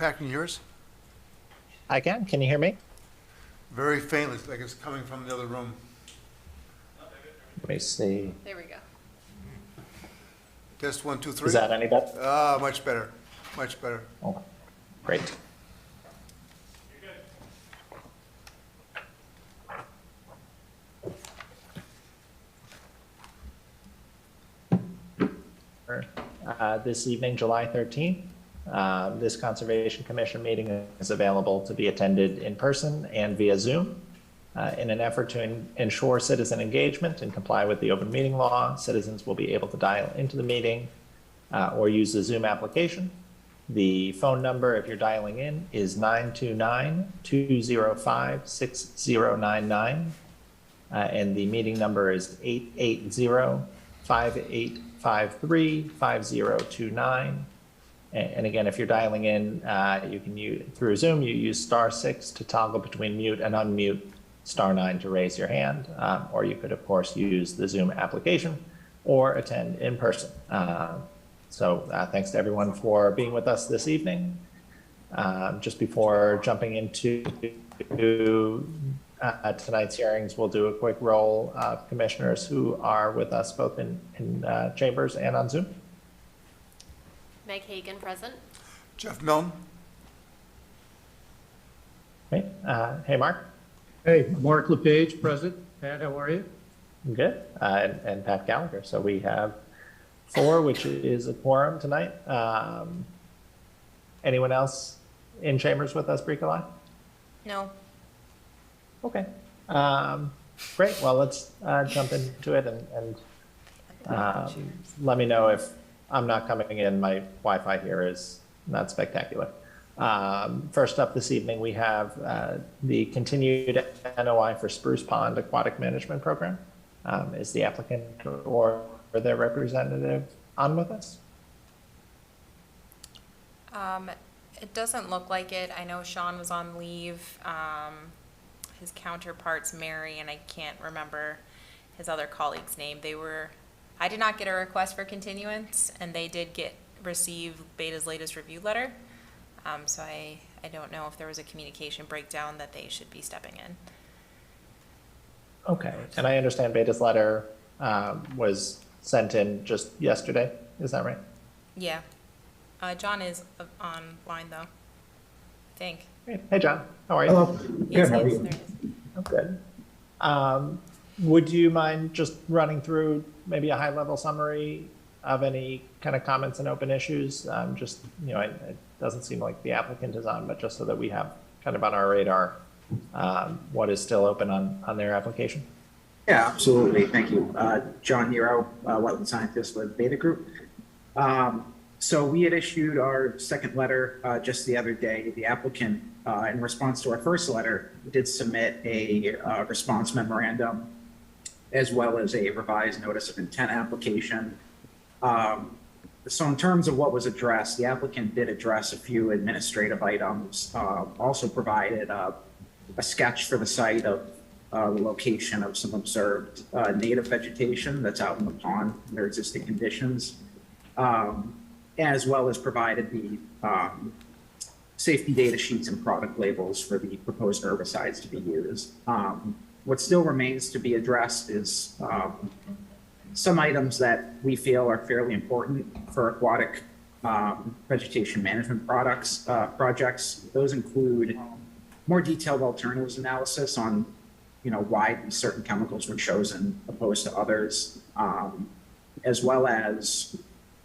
Pat, can you hear us? I can. Can you hear me? Very faintly, it's like it's coming from the other room. Let me see. There we go. Test 1, 2, 3. Is that any better? Ah, much better. Much better. Oh, great. This evening, July 13th, this Conservation Commission meeting is available to be attended in person and via Zoom. In an effort to ensure citizen engagement and comply with the open meeting law, citizens will be able to dial into the meeting or use the Zoom application. The phone number, if you're dialing in, is 929-205-6099. And the meeting number is 880-5853-5029. And again, if you're dialing in, you can use through Zoom, you use *6 to toggle between mute and unmute, *9 to raise your hand, or you could, of course, use the Zoom application or attend in person. So thanks to everyone for being with us this evening. Just before jumping into tonight's hearings, we'll do a quick roll of commissioners who are with us both in chambers and on Zoom. Meg Hagan, present. Jeff Milne. Okay. Hey, Mark. Hey, Mark LePage, present. Pat, how are you? Good. And Pat Gallagher. So we have 4, which is a quorum tonight. Anyone else in chambers with us, Bricolai? No. Okay. Great. Well, let's jump into it and let me know if I'm not coming in. My Wi-Fi here is not spectacular. First up this evening, we have the continued NOI for Spruce Pond Aquatic Management Program. Is the applicant or their representative on with us? It doesn't look like it. I know Sean was on leave. His counterpart's Mary, and I can't remember his other colleague's name. I did not get a request for continuance, and they did receive Beta's latest review letter. So I don't know if there was a communication breakdown that they should be stepping in. Okay. And I understand Beta's letter was sent in just yesterday. Is that right? Yeah. John is online, though, I think. Great. Hey, John. How are you? Hello. Yes, Good, how are yes, you? there it is. I'm good. Would you mind just running through maybe a high-level summary of any kind of comments and open issues? Just, it doesn't seem like the applicant is on, but just so that we have kind of on our radar what is still open on their application. Yeah, absolutely. Thank you. John Nero, wetland scientist with Beta Group. So we had issued our second letter just the other day. The applicant, in response to our first letter, did submit a response memorandum as well as a revised notice of intent application. So in terms of what was addressed, the applicant did address a few administrative items, also provided a sketch for the site of the location of some observed native vegetation that's out in the pond, their existing conditions, as well as provided the safety data sheets and product labels for the proposed herbicides to be used. What still remains to be addressed is some items that we feel are fairly important for aquatic vegetation management projects. Those include more detailed alternatives analysis on, why certain chemicals were chosen opposed to others, as well as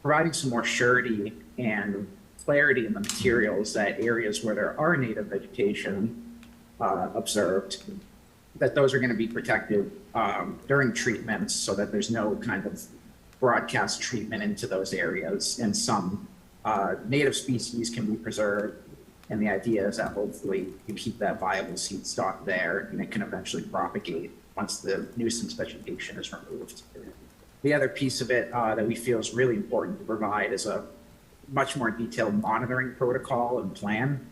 providing some more surety and clarity in the materials that areas where there are native vegetation observed, that those are going to be protected during treatments so that there's no kind of broadcast treatment into those areas, and some native species can be preserved. And the idea is that hopefully you keep that viable seed stock there and it can eventually propagate once the nuisance vegetation is removed. The other piece of it that we feel is really important to provide is a much more detailed monitoring protocol and plan,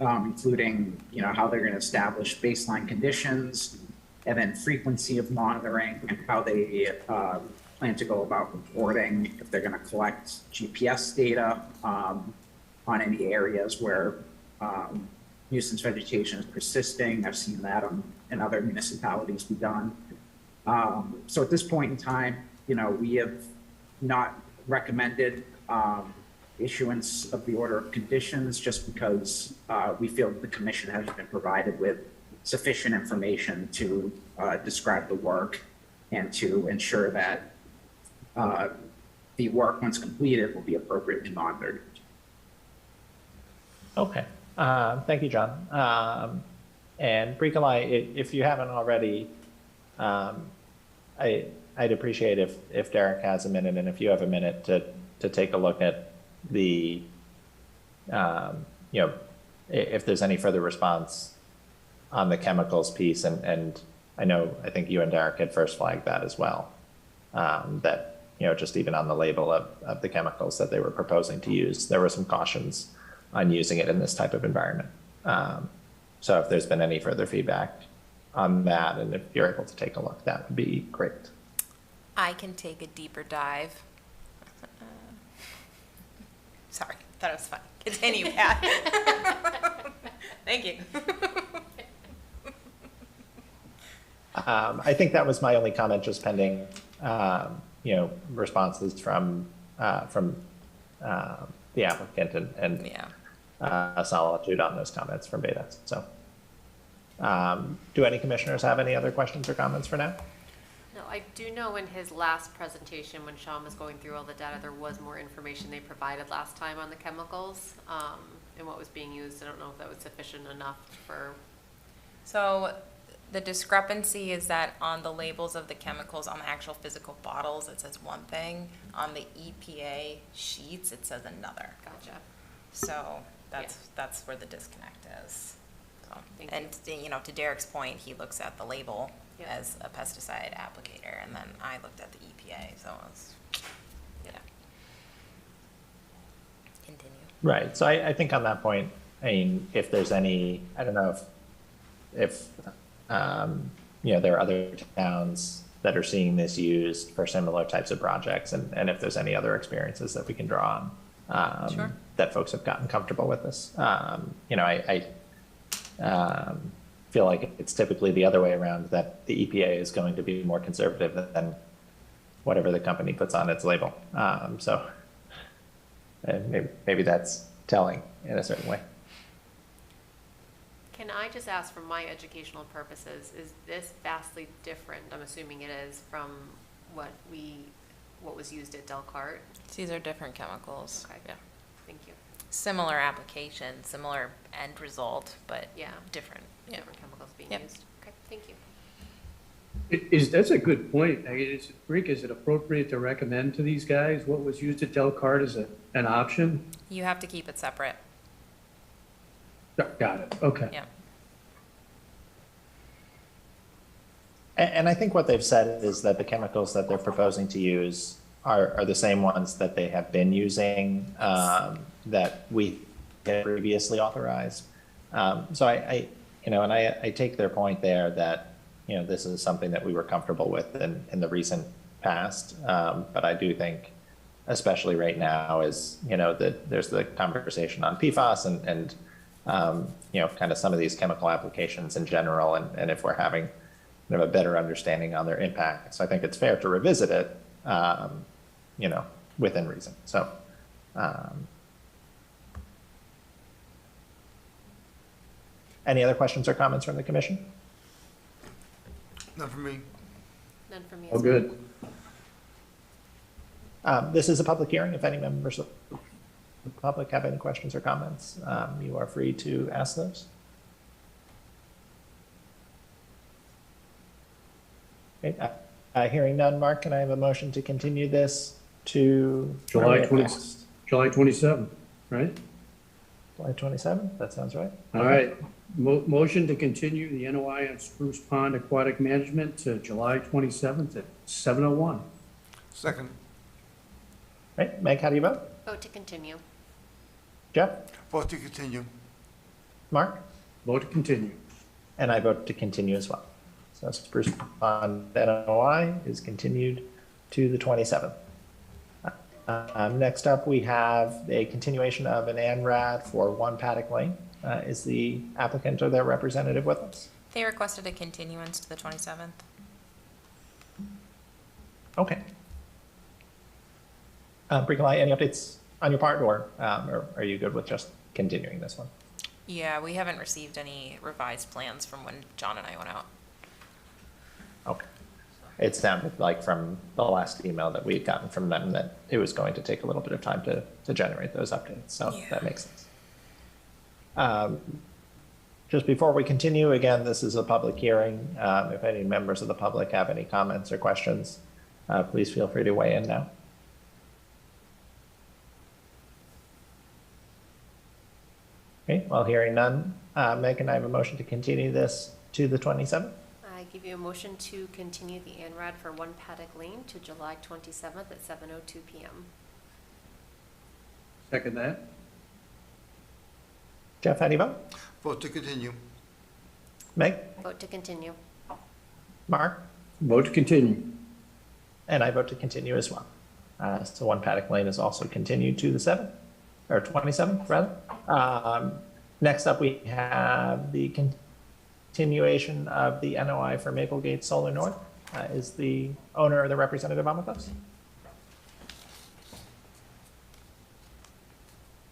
including how they're going to establish baseline conditions and then frequency of monitoring and how they plan to go about reporting, if they're going to collect GPS data on any areas where nuisance vegetation is persisting. I've seen that in other municipalities be done. So at this point in time, we have not recommended issuance of the order of conditions just because we feel that the commission has been provided with sufficient information to describe the work and to ensure that the work, once completed, will be appropriately monitored. Okay, thank you, John. And Bricolai, if you haven't already, I'd appreciate if Derek has a minute, and if you have a minute to take a look at the, if there's any further response on the chemicals piece, and I think you and Derek had first flagged that as well, that, just even on the label of the chemicals that they were proposing to use, there were some cautions on using it in this type of environment. So if there's been any further feedback on that, and if you're able to take a look, that would be great. I can take a deeper dive. Sorry, thought it was fun. Continue, Pat. Thank you. I think that was my only comment, just pending, responses from the applicant and Yeah. Solitude on those comments from Beta. So, do any commissioners have any other questions or comments for now? No, I do know in his last presentation, when Sean was going through all the data, there was more information they provided last time on the chemicals, and what was being used. I don't know if that was sufficient enough for, So the discrepancy is that on the labels of the chemicals on the actual physical bottles, it says one thing. On the EPA sheets, it says another. gotcha. So that's where the disconnect is. So, Thank and to Derek's point, he looks at the label Yeah. as a pesticide applicator, and then I looked at the EPA. So it's Continue. Right. So I think on that point, if there's any, I don't know if there are other towns that are seeing this used for similar types of projects, and if there's any other experiences that we can draw on, Sure. that folks have gotten comfortable with this. I feel like it's typically the other way around, that the EPA is going to be more conservative than whatever the company puts on its label. Maybe that's telling in a certain way. Can I just ask, for my educational purposes, is this vastly different, I'm assuming it is, from what was used at Delcart? These are different chemicals. Okay. Yeah. Thank you. Similar application, similar end result, but Yeah. different. Yeah. Different chemicals being Yep. used. Okay, thank you. That's a good point. Rick, is it appropriate to recommend to these guys what was used at Delcart as an option? You have to keep it separate. Got it, okay. Yeah. And I think what they've said is that the chemicals that they're proposing to use are the same ones that they have been using, that we had previously authorized. So I take their point there that, this is something that we were comfortable with in the recent past. But I do think, especially right now, is, that there's the conversation on PFAS and kind of some of these chemical applications in general. And if we're having a better understanding on their impact. So I think it's fair to revisit it, within reason. So, any other questions or comments from the commission? None for me. None for me. Oh, as well. good. This is a public hearing. If any members of the public have any questions or comments, you are free to ask those. Okay, hearing none, Mark, can I have a motion to continue this to July where are we at next? July 27th, right? July 27th? That sounds right. All right. Motion to continue the NOI on Spruce Pond Aquatic Management to July 27th at 7:01. Second. Right, Meg, how do you vote? Vote to continue. Jeff? Vote to continue. Mark? Vote to continue. And I vote to continue as well. So Spruce Pond NOI is continued to the 27th. Next up, we have a continuation of an ANRAD for 1 Paddock Lane. Is the applicant or their representative with us? They requested a continuance to the 27th. Okay. Bricolai, any updates on your part, or are you good with just continuing this one? Yeah, we haven't received any revised plans from when John and I went out. Okay. It sounded like from the last email that we had gotten from them that it was going to take a little bit of time to generate those updates, so Yeah. that makes sense. Just before we continue, again, this is a public hearing. If any members of the public have any comments or questions, please feel free to weigh in now. Okay, well, hearing none, Meg, can I have a motion to continue this to the 27th? I give you a motion to continue the ANRAD for 1 Paddock Lane to July 27th at 7:02 PM. Second that? Jeff, how do you vote? Vote to continue. Meg? Vote to continue. Mark? Vote to continue. And I vote to continue as well. So 1 Paddock Lane is also continued to the 7th, or 27th, rather. Next up, we have the continuation of the NOI for Maplegate Solar North. Is the owner or the representative on with us?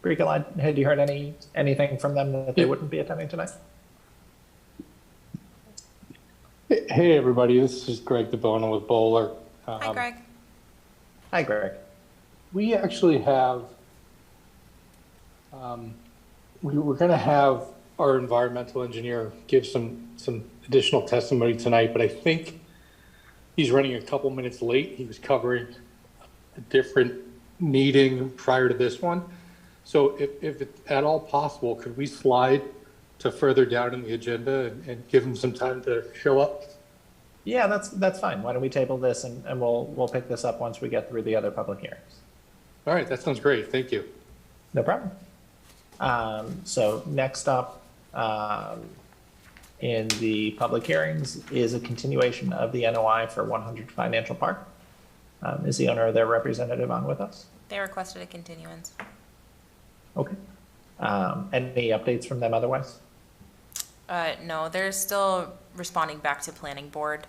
Bricolai, had you heard anything from them that they wouldn't be attending tonight? Hey, everybody, this is Greg DeBona with Bowler. Hi, Greg. Hi, Greg. We actually have, we're going to have our environmental engineer give some additional testimony tonight, but I think he's running a couple minutes late. He was covering a different meeting prior to this one. So if it's at all possible, could we slide to further down in the agenda and give him some time to show up? Yeah, that's fine. Why don't we table this and we'll pick this up once we get through the other public hearings. All right, that sounds great. Thank you. No problem. So next up in the public hearings is a continuation of the NOI for 100 Financial Park. Is the owner or their representative on with us? They requested a continuance. Okay. Any updates from them otherwise? No, they're still responding back to planning board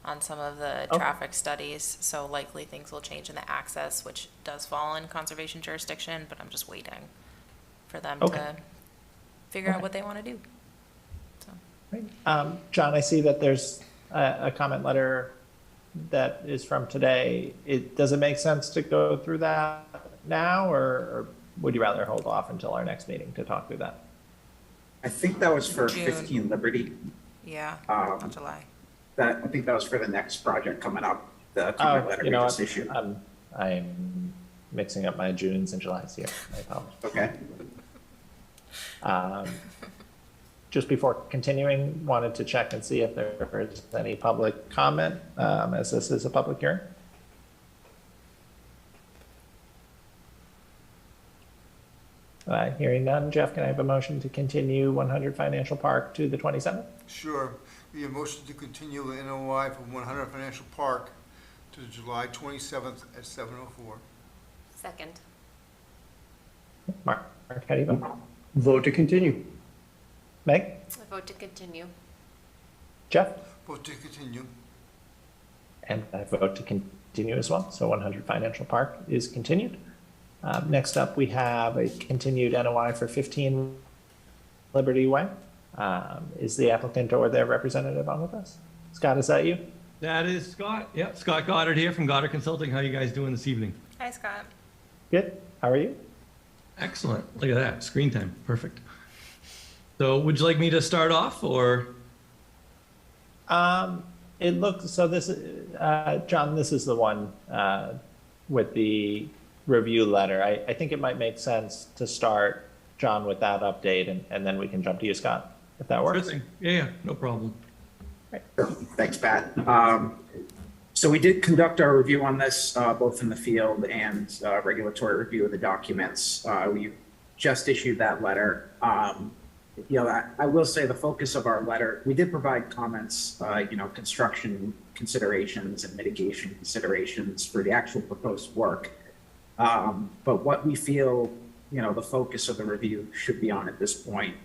on some of the Okay. traffic studies, so likely things will change in the access, which does fall in conservation jurisdiction, but I'm just waiting for them Okay. to figure out Okay. what they want to do. So, Great. John, I see that there's a comment letter that is from today. Does it make sense to go through that now, or would you rather hold off until our next meeting to talk through that? I think that was for June. 15 Liberty. yeah, Um, not July. I think that was for the next project coming up, the Oh, comment letter we you know just what? issued. I'm mixing up my Junes and Julys here. I apologize. Okay. Just before continuing, wanted to check and see if there is any public comment, as this is a public hearing. Hearing none, Jeff, can I have a motion to continue 100 Financial Park to the 27th? Sure. We have motion to continue the NOI from 100 Financial Park to July 27th at 7:04. Second. Mark, how do you vote? Vote to continue. Meg? I vote to continue. Jeff? Vote to continue. And I vote to continue as well. So 100 Financial Park is continued. Next up, we have a continued NOI for 15 Liberty Way. Is the applicant or their representative on with us? Scott, is that you? That is Scott. Yep, Scott Goddard here from Goddard Consulting. How you guys doing this evening? Hi, Scott. Good. How are you? Excellent. Look at that. Screen time. Perfect. So would you like me to start off or? It looks, so this, John, this is the one with the review letter. I think it might make sense to start, John, with that update, and then we can jump to you, Scott, if that Sure works. thing. Yeah, no problem. Thanks, Pat. So we did conduct our review on this, both in the field and regulatory review of the documents. We just issued that letter. I will say the focus of our letter, we did provide comments, construction considerations and mitigation considerations for the actual proposed work. But what we feel, the focus of the review should be on at this point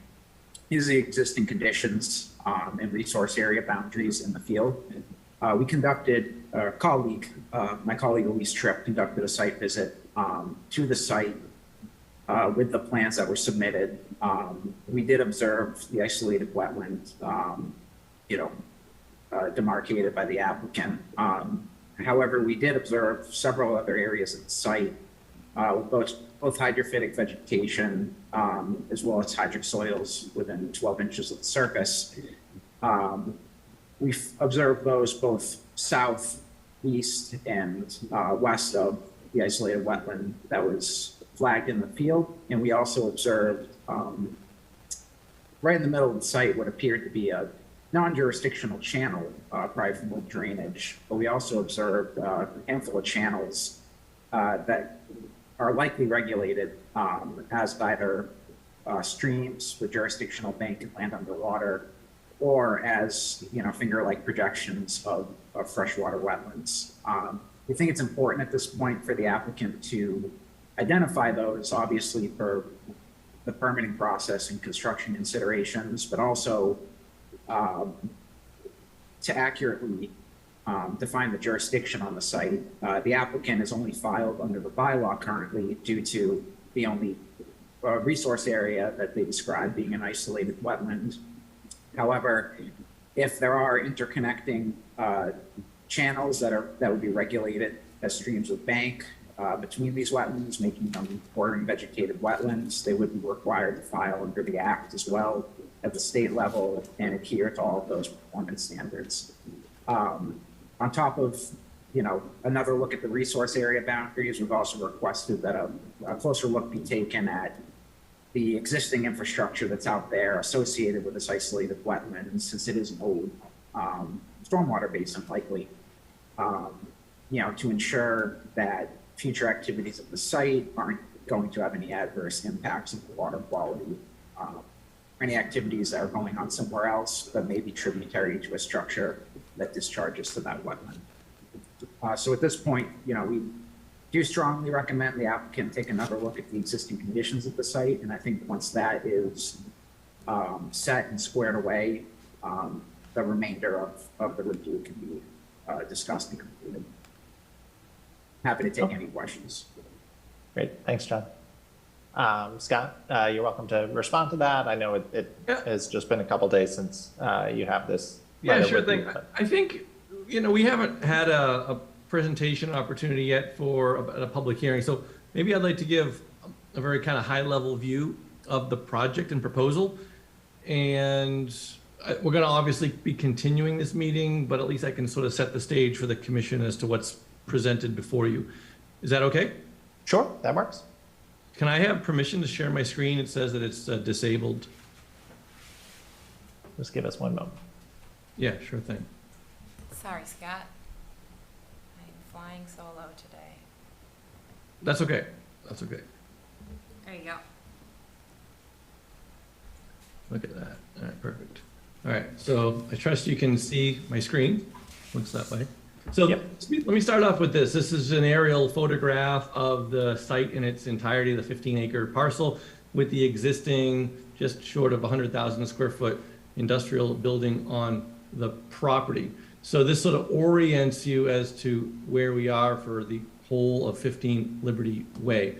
is the existing conditions and resource area boundaries in the field. We conducted, my colleague Elise Tripp conducted a site visit to the site with the plans that were submitted. We did observe the isolated wetland, demarcated by the applicant. However, we did observe several other areas of the site with both hydrophytic vegetation as well as hydric soils within 12 inches of the surface. We've observed those both south, east, and west of the isolated wetland that was flagged in the field. And we also observed right in the middle of the site what appeared to be a non-jurisdictional channel, probably from the drainage. But we also observed a handful of channels that are likely regulated as either streams with jurisdictional bank and land underwater, or as finger-like projections of freshwater wetlands. We think it's important at this point for the applicant to identify those, obviously for the permitting process and construction considerations, but also to accurately define the jurisdiction on the site. The applicant is only filed under the bylaw currently due to the only resource area that they describe being an isolated wetland. However, if there are interconnecting channels that would be regulated as streams of bank between these wetlands, making them bordering vegetated wetlands, they would be required to file under the Act as well at the state level and adhere to all of those performance standards. On top of, another look at the resource area boundaries, we've also requested that a closer look be taken at the existing infrastructure that's out there associated with this isolated wetland, since it is an old stormwater basin likely, to ensure that future activities at the site aren't going to have any adverse impacts on the water quality. Any activities that are going on somewhere else that may be tributary to a structure that discharges to that wetland. So at this point, we do strongly recommend the applicant take another look at the existing conditions of the site. And I think once that is set and squared away, the remainder of the review can be discussed and completed. Happy to take any questions. Great, thanks, John. Scott, you're welcome to respond to that. I know it has just been a couple days since you have this. Yeah, sure with you, thing. but- I think, we haven't had a presentation opportunity yet for a public hearing. So maybe I'd like to give a very kind of high level view of the project and proposal. And we're going to obviously be continuing this meeting, but at least I can sort of set the stage for the commission as to what's presented before you. Is that okay? Sure, that works. Can I have permission to share my screen? It says that it's disabled. Just give us one moment. Yeah, sure thing. Sorry, Scott. I'm flying solo today. That's okay. That's okay. There you go. Look at that. All right, perfect. All right, so I trust you can see my screen. Looks that way. So Yep. let me start off with this. This is an aerial photograph of the site in its entirety, the 15-acre parcel, with the existing just short of 100,000 square foot industrial building on the property. So this sort of orients you as to where we are for the whole of 15 Liberty Way.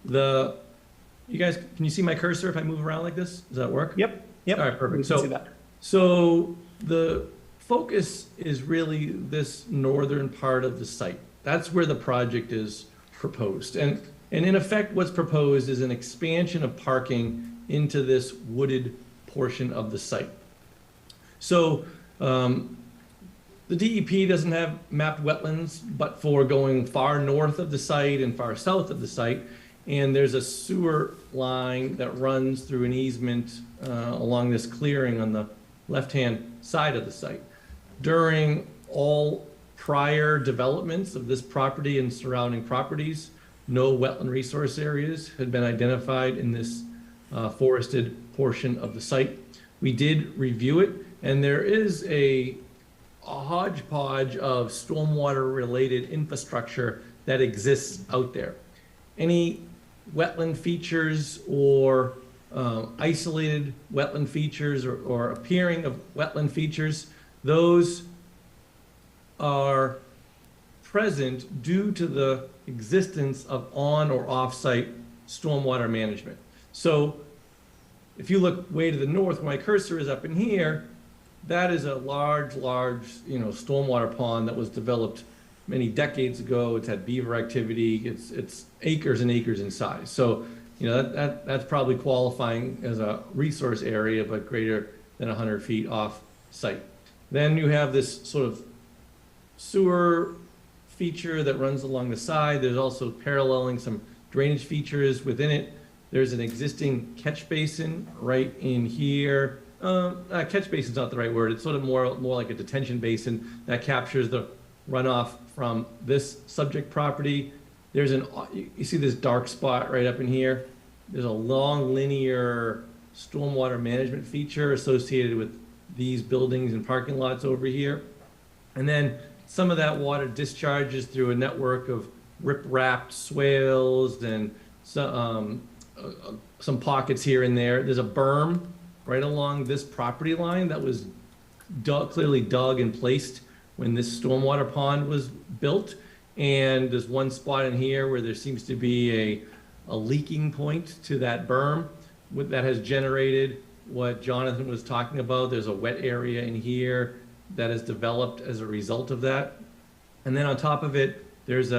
You guys, can you see my cursor if I move around like this? Does that work? Yep. All right, perfect. We can see that. So the focus is really this northern part of the site. That's where the project is proposed. And in effect, what's proposed is an expansion of parking into this wooded portion of the site. So the DEP doesn't have mapped wetlands, but for going far north of the site and far south of the site. And there's a sewer line that runs through an easement along this clearing on the left-hand side of the site. During all prior developments of this property and surrounding properties, no wetland resource areas had been identified in this forested portion of the site. We did review it, and there is a hodgepodge of stormwater-related infrastructure that exists out there. any wetland features or isolated wetland features or appearing of wetland features, those are present due to the existence of on or off-site stormwater management. So if you look way to the north, where my cursor is up in here, that is a large, stormwater pond that was developed many decades ago. It's had beaver activity. It's acres and acres in size. So, that's probably qualifying as a resource area, but greater than 100 feet off site. Then you have this sort of sewer feature that runs along the side. There's also paralleling some drainage features within it. There's an existing catch basin right in here. Catch basin's not the right word. It's sort of more like a detention basin that captures the runoff from this subject property. You see this dark spot right up in here? There's a long linear stormwater management feature associated with these buildings and parking lots over here. And then some of that water discharges through a network of rip-wrapped swales and some pockets here and there. There's a berm right along this property line that was clearly dug and placed when this stormwater pond was built. And there's one spot in here where there seems to be a leaking point to that berm that has generated what Jonathan was talking about. There's a wet area in here that has developed as a result of that. And then on top of it, there's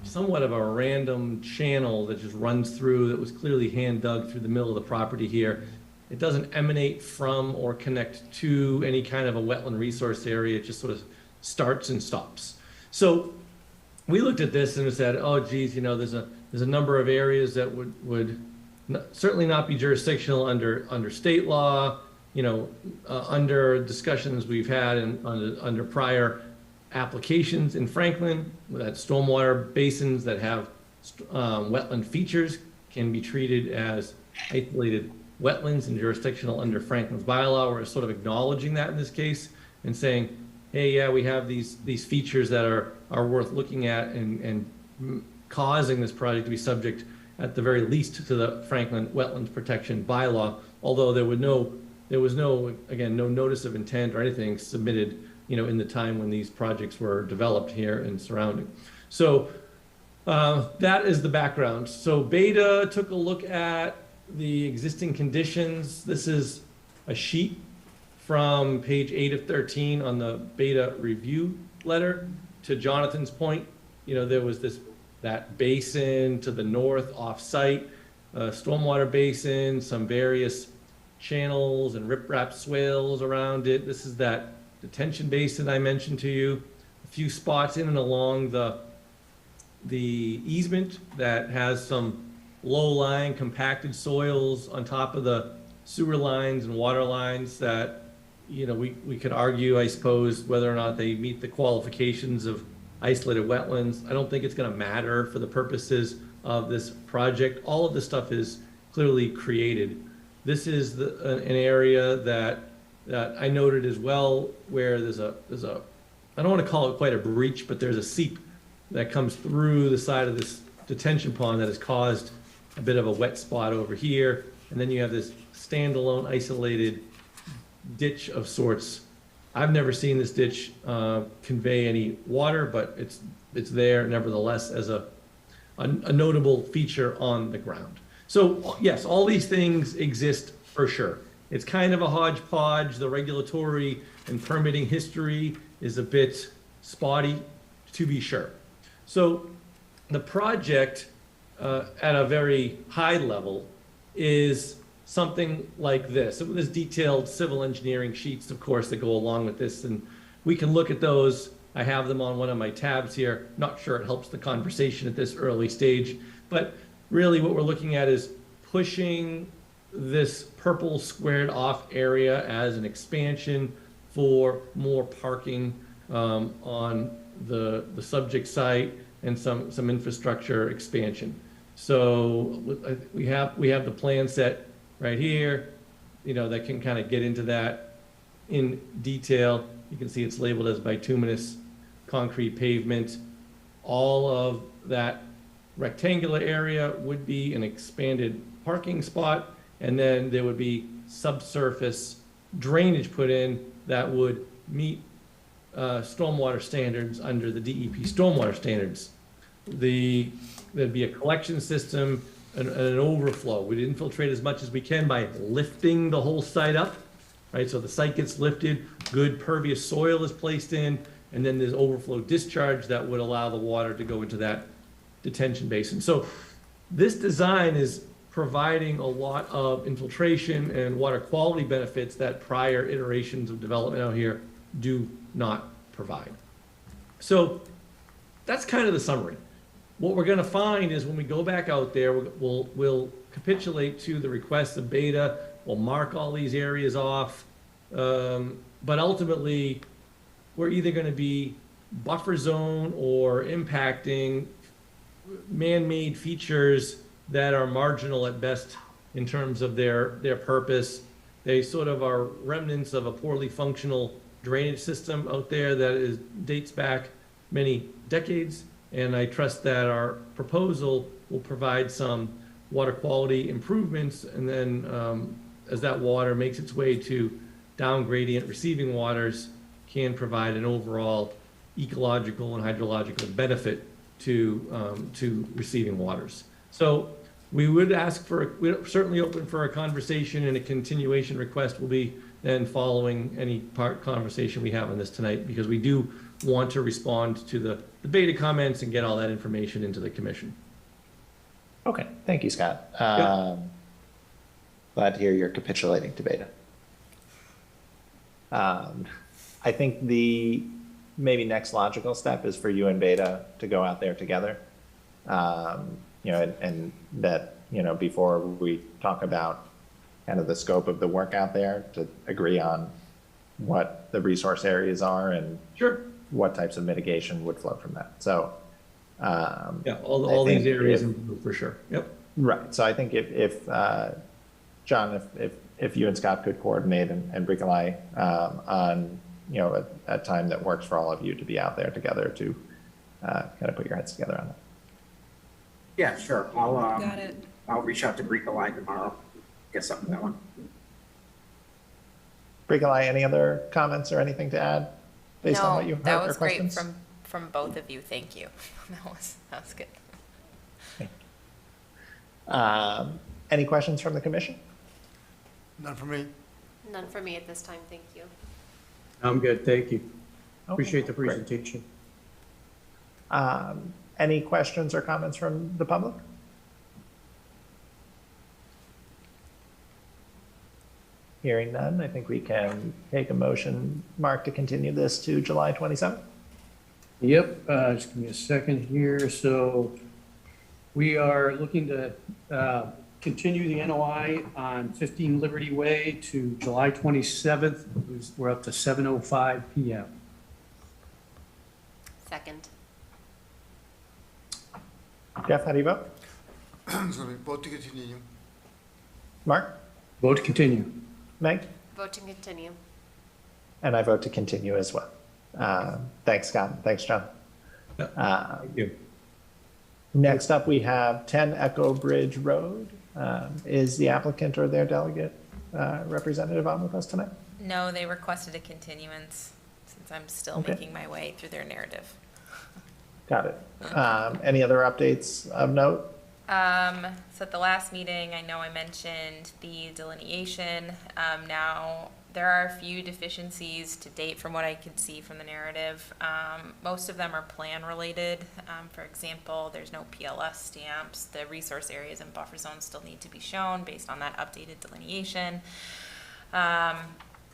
somewhat of a random channel that just runs through, that was clearly hand dug through the middle of the property here. It doesn't emanate from or connect to any kind of a wetland resource area. It just sort of starts and stops. So we looked at this and said, oh geez, there's a number of areas that would certainly not be jurisdictional under state law, under discussions we've had under prior applications in Franklin, that stormwater basins that have wetland features can be treated as isolated wetlands and jurisdictional under Franklin's bylaw. We're sort of acknowledging that in this case and saying, hey, yeah, we have these features that are worth looking at and causing this project to be subject, at the very least, to the Franklin Wetlands Protection Bylaw, although there was no notice of intent or anything submitted, in the time when these projects were developed here and surrounding. So that is the background. So Beta took a look at the existing conditions. This is a sheet from page 8 of 13 on the Beta review letter. To Jonathan's point, there was that basin to the north off-site, stormwater basin, some various channels and riprap swales around it. This is that detention basin I mentioned to you. A few spots in and along the easement that has some low-lying compacted soils on top of the sewer lines and water lines that, we could argue, I suppose, whether or not they meet the qualifications of isolated wetlands. I don't think it's going to matter for the purposes of this project. All of this stuff is clearly created. This is an area that I noted as well, where there's a I don't want to call it quite a breach, but there's a seep that comes through the side of this detention pond that has caused a bit of a wet spot over here. And then you have this standalone isolated ditch of sorts. I've never seen this ditch convey any water, but it's there nevertheless as a notable feature on the ground. So yes, all these things exist for sure. It's kind of a hodgepodge. The regulatory and permitting history is a bit spotty, to be sure. So the project at a very high level is something like this. So there's detailed civil engineering sheets, of course, that go along with this, and we can look at those. I have them on one of my tabs here. Not sure it helps the conversation at this early stage, but really what we're looking at is pushing this purple squared off area as an expansion for more parking on the subject site and some infrastructure expansion. So we have the plan set right here, that can kind of get into that in detail. You can see it's labeled as bituminous concrete pavement. All of that rectangular area would be an expanded parking spot, and then there would be subsurface drainage put in that would meet stormwater standards under the DEP stormwater standards. There'd be a collection system, an overflow. We'd infiltrate as much as we can by lifting the whole site up, right? So the site gets lifted, good pervious soil is placed in, and then there's overflow discharge that would allow the water to go into that detention basin. So this design is providing a lot of infiltration and water quality benefits that prior iterations of development out here do not provide. So that's kind of the summary. What we're going to find is when we go back out there, we'll capitulate to the request of Beta. We'll mark all these areas off. But ultimately, we're either going to be buffer zone or impacting man-made features that are marginal at best in terms of their purpose. They sort of are remnants of a poorly functional drainage system out there that dates back many decades. And I trust that our proposal will provide some water quality improvements. And then as that water makes its way to down gradient receiving waters, can provide an overall ecological and hydrological benefit to receiving waters. So we would ask for, we're certainly open for a conversation, and a continuation request will be then following any conversation we have on this tonight, because we do want to respond to the Beta comments and get all that information into the commission. Okay, thank you, Scott. Yep. Glad to hear you're capitulating to Beta. I think the maybe next logical step is for you and Beta to go out there together. You know, and that, you know, before we talk about kind of the scope of the work out there, to agree on what the resource areas are and Sure. what types of mitigation would flow from that. So, Yeah, all these areas for sure. Yep. right. So I think if John, if you and Scott could coordinate and Bricolai on, you know, a time that works for all of you to be out there together to kind of put your heads together on that. Yeah, sure. Got it. I'll reach out to Bricolai tomorrow. Get something going. Bricolai, any other comments or anything to add based on what you've heard that or was great questions? from both of you. Thank you. That was good. Any questions from the commission? None for me. None for me at this time, thank you. I'm good, thank you. Okay, Appreciate the great. presentation. Any questions or comments from the public? Hearing none, I think we can take a motion, Mark, to continue this to July 27th. Yep, just give me a second here. So we are looking to continue the NOI on 15 Liberty Way to July 27th. We're up to 7:05 PM. Second. Jeff, how do you vote? Sorry, vote to continue. Mark? Vote to continue. Meg? Vote to continue. And I vote to continue as well. Thanks, Scott. Thanks, John. Thank you. Next up, we have 10 Echo Bridge Road. Is the applicant or their delegate representative on with us tonight? No, they requested a continuance since I'm still Okay. making my way through their narrative. Got it. Any other updates of note? So at the last meeting, I know I mentioned the delineation. Now, there are a few deficiencies to date from what I could see from the narrative. Most of them are plan related. For example, there's no PLS stamps. The resource areas and buffer zones still need to be shown based on that updated delineation.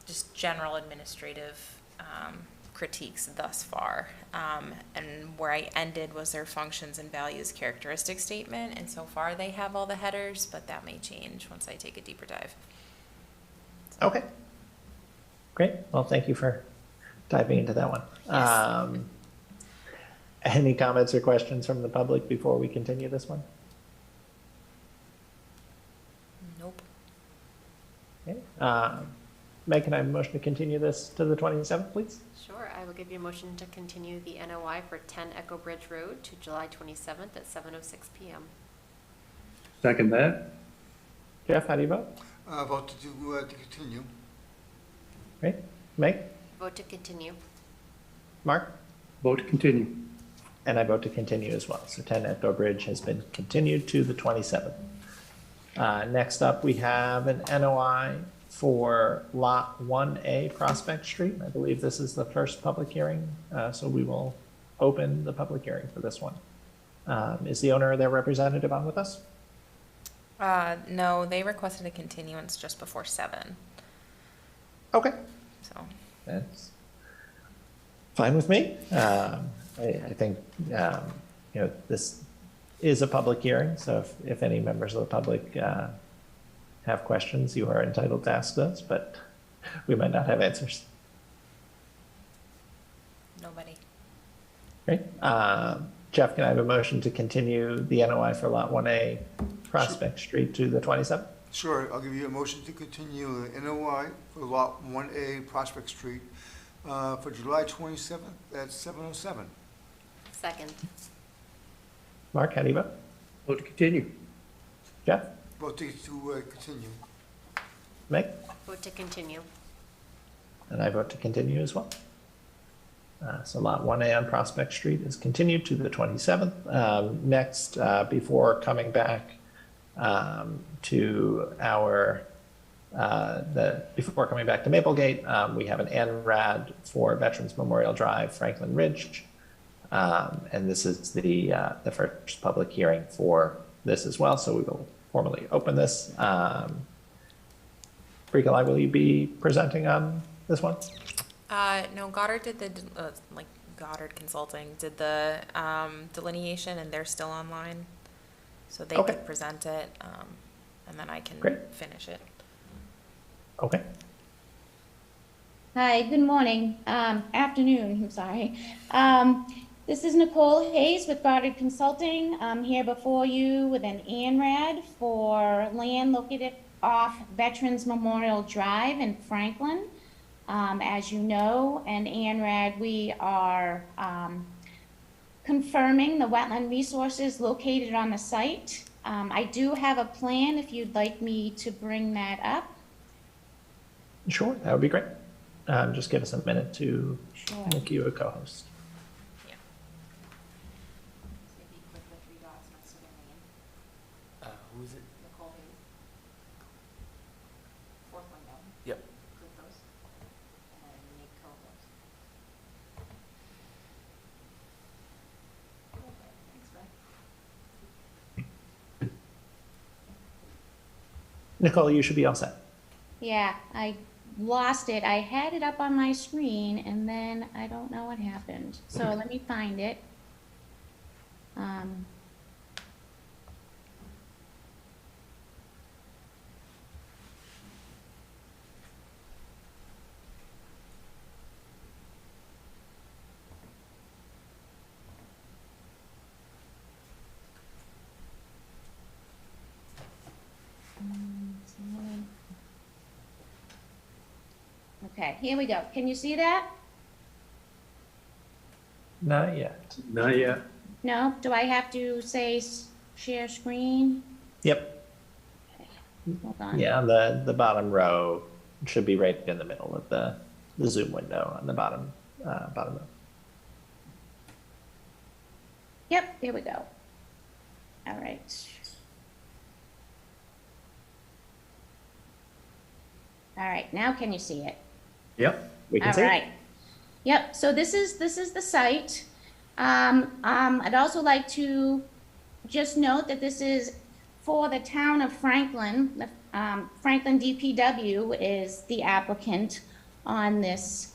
Just general administrative critiques thus far. And where I ended was their functions and values characteristic statement, and so far they have all the headers, but that may change once I take a deeper dive. Okay. Great. Well, thank you for diving into that one. Yes. Any comments or questions from the public before we continue this one? Nope. Okay. Meg, can I have a motion to continue this to the 27th, please? Sure, I will give you a motion to continue the NOI for 10 Echo Bridge Road to July 27th at 7:06 PM. Second that. Jeff, how do you vote? Vote to continue. Great. Meg? Vote to continue. Mark? Vote to continue. And I vote to continue as well. So 10 Echo Bridge has been continued to the 27th. Next up, we have an NOI for Lot 1A Prospect Street. I believe this is the first public hearing, so we will open the public hearing for this one. Is the owner or their representative on with us? No, they requested a continuance just before 7, Okay, so. that's fine with me. I think, this is a public hearing, so if any members of the public have questions, you are entitled to ask those, but we might not have answers. Nobody. Great. Jeff, can I have a motion to continue the NOI for Lot 1A Prospect Street to the 27th? Sure, I'll give you a motion to continue the NOI for Lot 1A Prospect Street for July 27th at 7:07. Second. Mark, how do you vote? Vote to continue. Jeff? Vote to continue. Meg? Vote to continue. And I vote to continue as well. So Lot 1A on Prospect Street is continued to the 27th. Next, before coming back to before coming back to Maplegate, we have an ANRAD for Veterans Memorial Drive, Franklin Ridge. And this is the first public hearing for this as well, so we will formally open this. Bricolai, will you be presenting on this one? No, Goddard did the, Goddard Consulting did the delineation, and they're still online. So they Okay. could present it, and then I can Great. finish it. Okay. Hi, good morning, afternoon, I'm sorry. This is Nicole Hayes with Goddard Consulting. I'm here before you with an ANRAD for land located off Veterans Memorial Drive in Franklin. As you know, an ANRAD, we are confirming the wetland resources located on the site. I do have a plan if you'd like me to bring that up. Sure, that would be great. Just give us a minute to Sure. make you a co-host. Who is it? Nicole Hayes. Fourth one down. Yep. Click those. And make co-host. Okay, thanks, Brett. Nicole, you should be all set. Yeah, I lost it. I had it up on my screen and then I don't know what happened. So let me find it. Okay, here we go. Can you see that? Not yet. Not yet. No? Do I have to say share screen? Yep. Hold on. Yeah, on the bottom row should be right in the middle of the Zoom window on the bottom row. Yep, here we go. All right. All right, now can you see it? Yep. We can All see right. it. Yep, so this is the site. I'd also like to just note that this is for the town of Franklin. The, Franklin DPW is the applicant on this.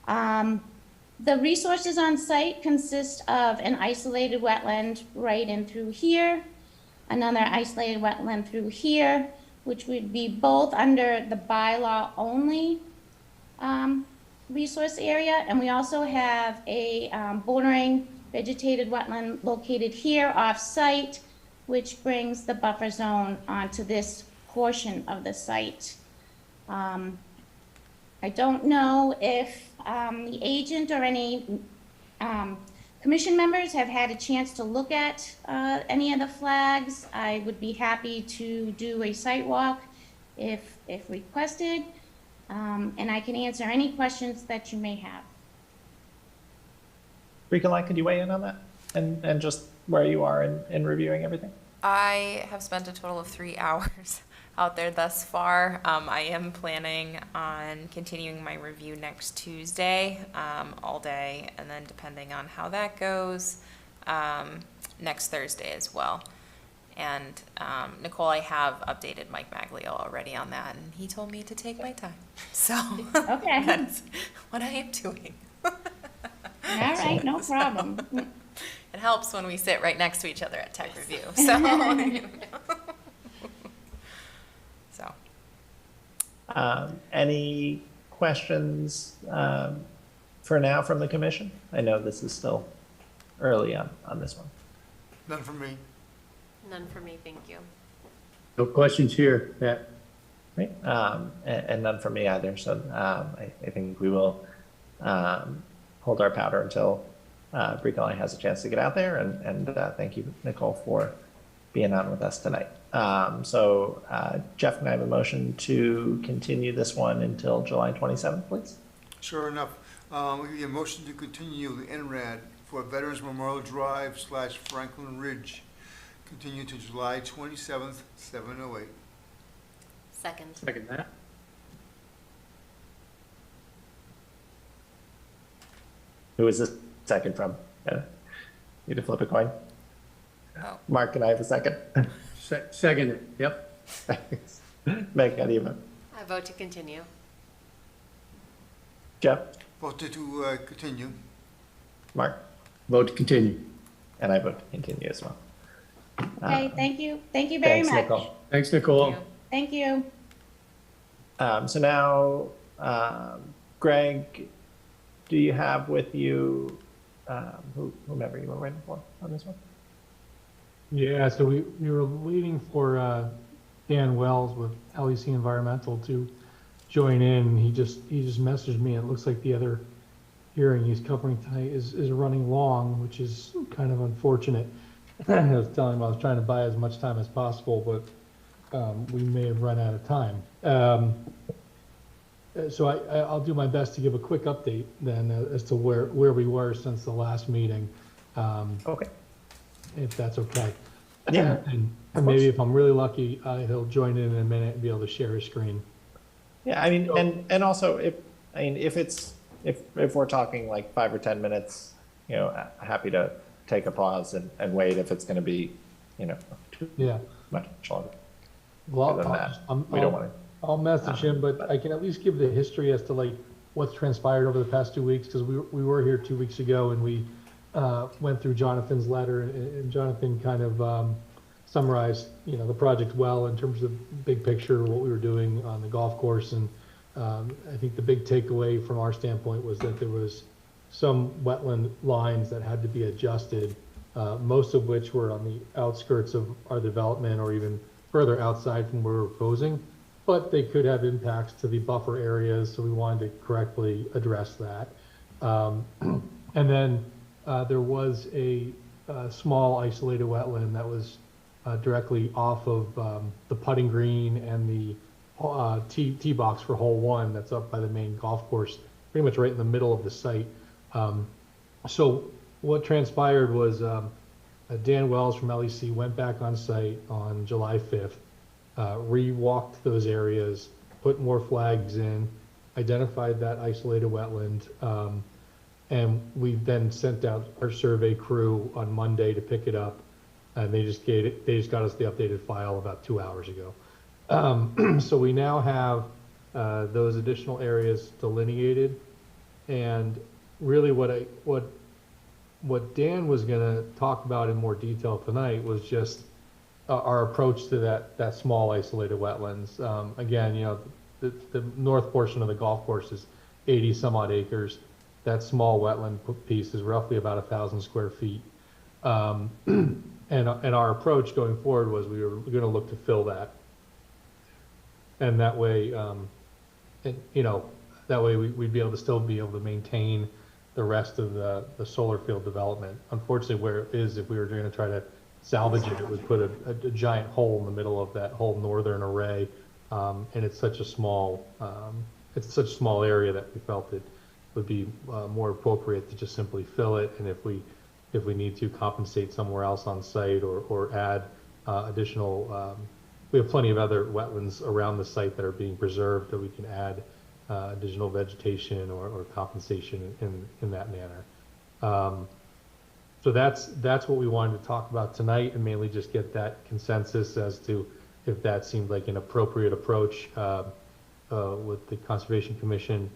The resources on site consist of an isolated wetland right in through here, another isolated wetland through here, which would be both under the bylaw only resource area, and we also have a bordering vegetated wetland located here off-site, which brings the buffer zone onto this portion of the site. I don't know if the agent or any commission members have had a chance to look at any of the flags. I would be happy to do a site walk if requested, and I can answer any questions that you may have. Ricolai, could you weigh in on that? And just where you are in reviewing everything? I have spent a total of 3 hours out there thus far. I am planning on continuing my review next Tuesday, all day, and then depending on how that goes, next Thursday as well. And Nicole, I have updated Mike Maglio already on that, and he told me to take my time. So Okay. that's what I am doing. All right, no problem. It helps when we sit right next to each other at tech review. So, so. Any questions for now from the commission? I know this is still early on this one. None from me. None for me, thank you. No questions here, Pat. Right, and none from me either. So I think we will hold our powder until Bricolli has a chance to get out there. And thank you, Nicole, for being on with us tonight. So Jeff, can I have a motion to continue this one until July 27th, please? Sure enough. We give you a motion to continue the NRAD for Veterans Memorial Drive / Franklin Ridge. Continue to July 27th, 7:08. Second. Second that. Who is this second from? Need to flip a coin? Oh. Mark, can I have a second? Second it, yep. Thanks. Meg, how do you vote? I vote to continue. Jeff? Voted to continue. Mark? Vote to continue. And I vote to continue as well. Okay, thank you. Thank you very Thanks, much. Nicole. Thanks, Nicole. Thank you. So now, Greg, do you have with you whomever you were waiting for on this one? Yeah, so we were waiting for Dan Wells with LEC Environmental to join in. He just messaged me. It looks like the other hearing he's covering tonight is running long, which is kind of unfortunate. I was telling him I was trying to buy as much time as possible, but we may have run out of time. So I'll do my best to give a quick update then as to where we were since the last meeting. Okay. If that's okay. Yeah, And maybe if I'm really lucky, he'll join in a minute and be able to share his screen. Yeah, I mean, and also if we're talking like 5 or 10 minutes, happy to take a pause and wait if it's going to be, too Yeah. much longer. Well, Other than that, we don't want to. I'll message him, but I can at least give the history as to like what's transpired over the past 2 weeks, because we were here 2 weeks ago and we went through Jonathan's letter, and Jonathan kind of summarized, the project well in terms of big picture, what we were doing on the golf course. And I think the big takeaway from our standpoint was that there was some wetland lines that had to be adjusted, most of which were on the outskirts of our development or even further outside from where we're proposing, but they could have impacts to the buffer areas, so we wanted to correctly address that. And then there was a small isolated wetland that was directly off of the putting green and the tee box for hole 1 that's up by the main golf course, pretty much right in the middle of the site. So what transpired was Dan Wells from LEC went back on site on July 5th, re-walked those areas, put more flags in, identified that isolated wetland, and we then sent out our survey crew on Monday to pick it up, and they just got us the updated file about 2 hours ago. So we now have those additional areas delineated, and really what Dan was going to talk about in more detail tonight was just our approach to that small isolated wetlands. Again, the north portion of the golf course is 80 some odd acres. That small wetland piece is roughly about 1,000 square feet. And our approach going forward was we were going to look to fill that. And that way, That way we'd be able to still be able to maintain the rest of the solar field development. Unfortunately, where it is, if we were going to try to salvage it, it would put a giant hole in the middle of that whole northern array. And it's such a small area that we felt it would be more appropriate to just simply fill it. And if we need to compensate somewhere else on site or add additional, we have plenty of other wetlands around the site that are being preserved that we can add additional vegetation or compensation in that manner. So that's what we wanted to talk about tonight, and mainly just get that consensus as to if that seemed like an appropriate approach with the Conservation Commission.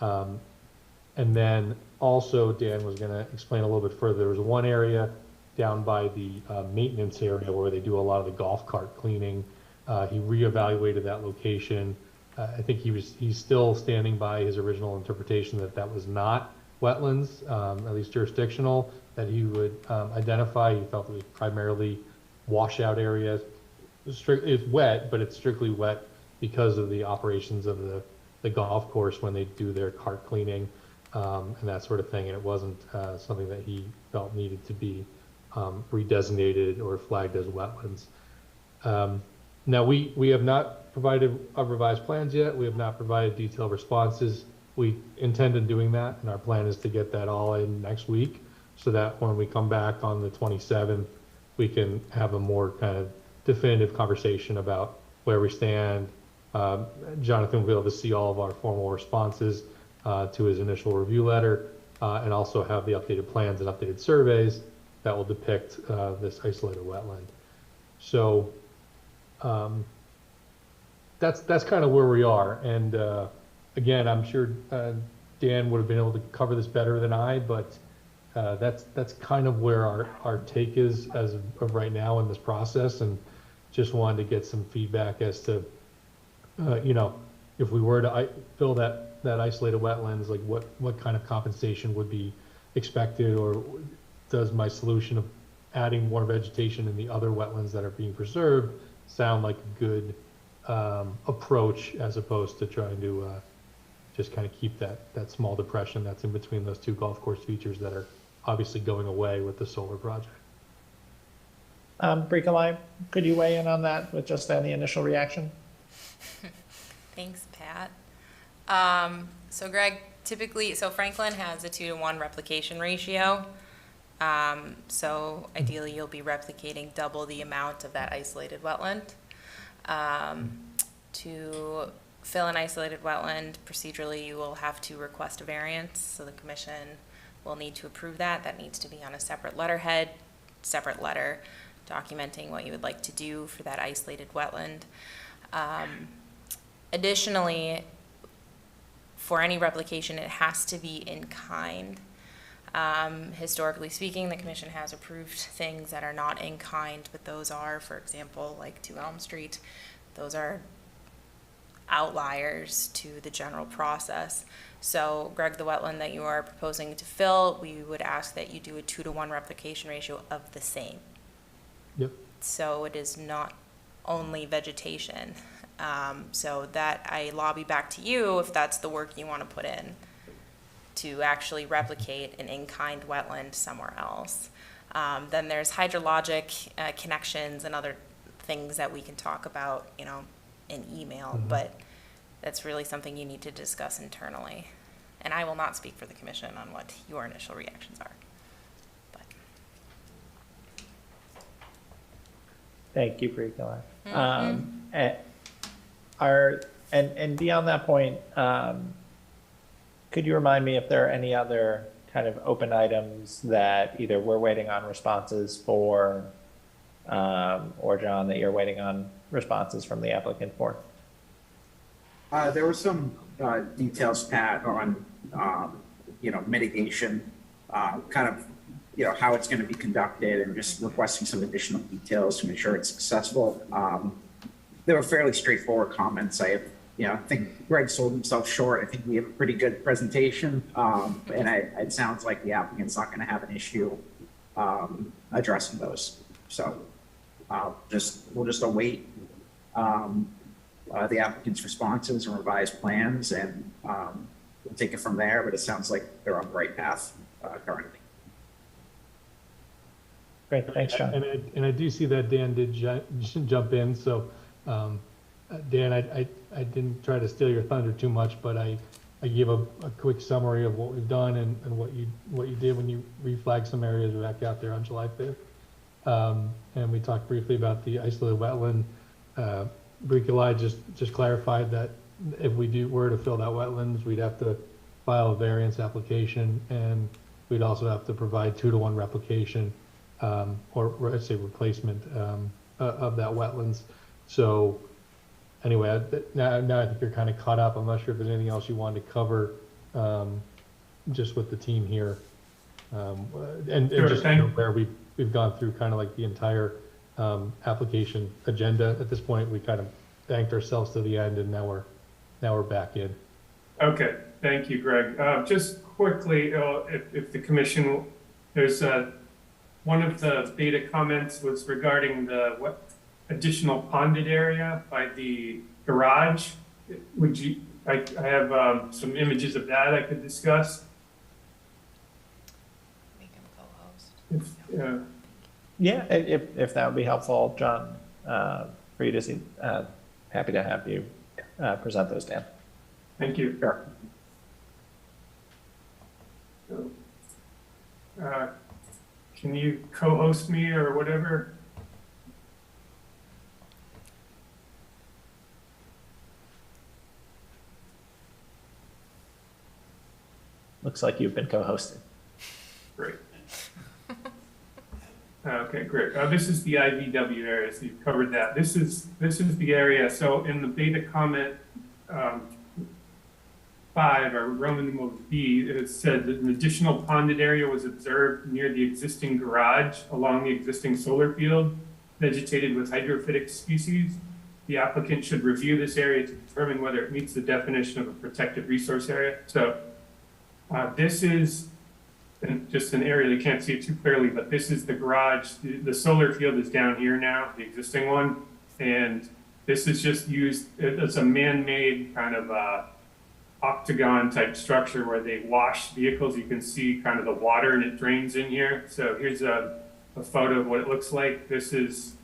And then also Dan was going to explain a little bit further. There was one area down by the maintenance area where they do a lot of the golf cart cleaning. He reevaluated that location. I think he's still standing by his original interpretation that was not wetlands, at least jurisdictional, that he would identify. He felt it was primarily washout areas. It's wet, but it's strictly wet because of the operations of the golf course when they do their cart cleaning and that sort of thing. And it wasn't something that he felt needed to be redesignated or flagged as wetlands. Now, we have not provided our revised plans yet. We have not provided detailed responses. We intend on doing that, and our plan is to get that all in next week so that when we come back on the 27th, we can have a more kind of definitive conversation about where we stand. Jonathan will be able to see all of our formal responses to his initial review letter and also have the updated plans and updated surveys that will depict this isolated wetland. So that's kind of where we are. And again, I'm sure Dan would have been able to cover this better than I, but that's kind of where our take is as of right now in this process. And just wanted to get some feedback as to, if we were to fill that isolated wetlands, like what kind of compensation would be expected, or does my solution of adding more vegetation in the other wetlands that are being preserved sound like a good approach as opposed to trying to just kind of keep that small depression that's in between those two golf course features that are obviously going away with the solar project. Bricolai, could you weigh in on that with just any initial reaction? Thanks, Pat. So Greg, typically, Franklin has a 2-to-1 replication ratio. So ideally you'll be replicating double the amount of that isolated wetland. To fill an isolated wetland, procedurally you will have to request a variance. So the commission will need to approve that. That needs to be on a separate letterhead, separate letter documenting what you would like to do for that isolated wetland. Additionally, for any replication, it has to be in kind. Historically speaking, the commission has approved things that are not in kind, but those are, for example, like 2 Elm Street, those are outliers to the general process. So, Greg, the wetland that you are proposing to fill, we would ask that you do a 2-to-1 replication ratio of the same. Yep. So it is not only vegetation. So that I lobby back to you if that's the work you want to put in to actually replicate an in-kind wetland somewhere else. Then there's hydrologic connections and other things that we can talk about, in email, but that's really something you need to discuss internally. And I will not speak for the commission on what your initial reactions are. But. Thank you, Bricolai. And beyond that point, could you remind me if there are any other kind of open items that either we're waiting on responses for, or John, that you're waiting on responses from the applicant for? There were some details, Pat, on mitigation, kind of how it's going to be conducted, and just requesting some additional details to make sure it's successful. They were fairly straightforward comments. I think Greg sold himself short. I think we have a pretty good presentation, and it sounds like the applicant's not going to have an issue addressing those. So we'll just await the applicant's responses and revised plans, and we'll take it from there, but it sounds like they're on the right path currently. Great, thanks, John. And I do see that Dan did jump in, so, Dan, I didn't try to steal your thunder too much, but I gave a quick summary of what we've done and what you did when you reflagged some areas back out there on July 5th. And we talked briefly about the isolated wetland. Bricolai just clarified that if we were to fill that wetlands, we'd have to file a variance application, and we'd also have to provide 2-to-1 replication, or let's say replacement, of that wetlands. So anyway, now I think you're kind of caught up. I'm not sure if there's anything else you wanted to cover, just with the team here. And Sure, just where we've gone through kind of like the entire application agenda. At this point, we kind of banked ourselves to the end, and now we're back in. Okay, thank you, Greg. Just quickly, if the commission, there's one of the beta comments was regarding the additional ponded area by the garage. Would you? I have some images of that I could discuss. Make him co-host. Yeah, if that would be helpful, John, for you to see, happy to have you present those, Dan. Thank you. Sure. Can you co-host me or whatever? Looks like you've been co-hosted. Great. Okay, great. This is the IVW area, so you've covered that. This is the area. So in the beta comment 5, or Roman numeral B, it said that an additional ponded area was observed near the existing garage along the existing solar field, vegetated with hydrophytic species. The applicant should review this area to determine whether it meets the definition of a protected resource area. So this is just an area, they can't see it too clearly, but this is the garage. The solar field is down here now, the existing one. And this is just used as a man-made kind of octagon type structure where they wash vehicles. You can see kind of the water and it drains in here. So here's a photo of what it looks like. This is,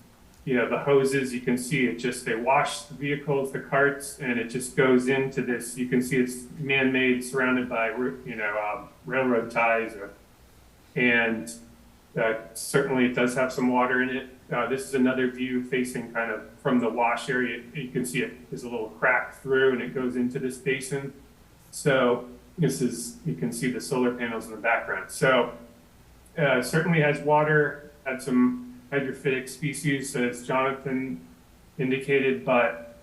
the hoses. You can see it just, they wash the vehicles, the carts, and it just goes into this. You can see it's man-made, surrounded by, railroad ties. And certainly it does have some water in it. This is another view facing kind of from the wash area. You can see it, there's a little crack through and it goes into this basin. So this is, you can see the solar panels in the background. So certainly has water, had some hydrophytic species, as Jonathan indicated, but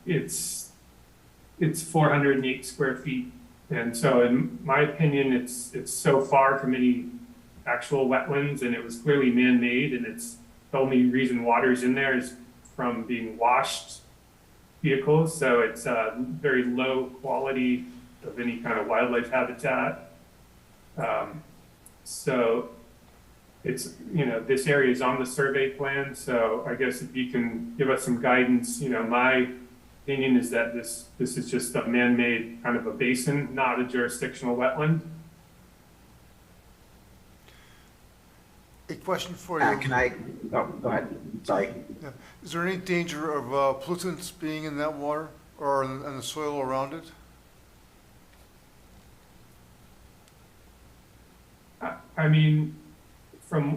it's 408 square feet. And so in my opinion, it's so far from any actual wetlands, and it was clearly man-made, and it's the only reason water's in there is from being washed vehicles. So it's very low quality of any kind of wildlife habitat. So it's, this area is on the survey plan. So I guess if you can give us some guidance, my opinion is that this is just a man-made kind of a basin, not a jurisdictional wetland. A question for you. Go ahead. Sorry. Yeah. Is there any danger of pollutants being in that water or in the soil around it? I mean, from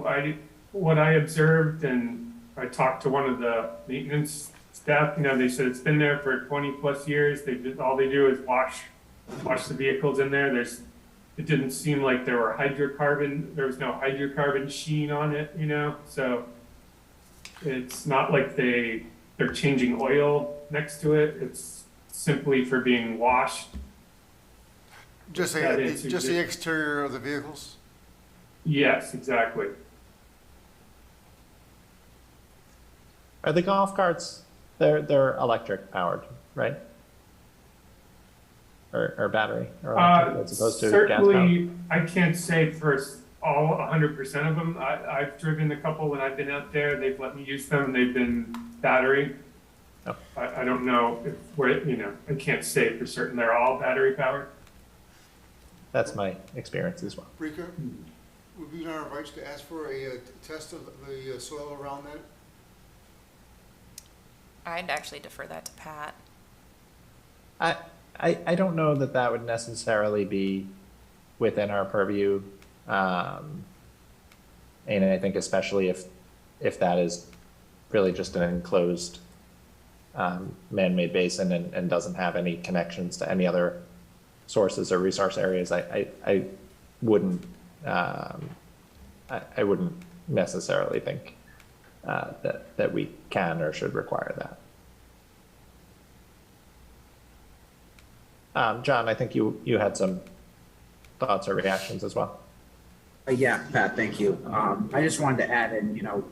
what I observed, and I talked to one of the maintenance staff, they said it's been there for 20 plus years. All they do is wash the vehicles in there. It didn't seem like there was no hydrocarbon sheen on it, so it's not like they're changing oil next to it. It's simply for being washed. Just the exterior of the vehicles? Yes, exactly. Are the golf carts, they're electric powered, right? Or battery, or electric, as opposed to gas powered? Certainly, I can't say for all 100% of them. I've driven a couple when I've been out there. They've let me use them. They've been battery. I don't know if we're, I can't say for certain they're all battery powered. That's my experience as well. Rika, would we be in our rights to ask for a test of the soil around that? I'd actually defer that to Pat. I don't know that that would necessarily be within our purview. And I think especially if that is really just an enclosed man-made basin and doesn't have any connections to any other sources or resource areas, I wouldn't I wouldn't necessarily think that we can or should require that. John, I think you had some thoughts or reactions as well. Yeah, Pat, thank you. I just wanted to add in,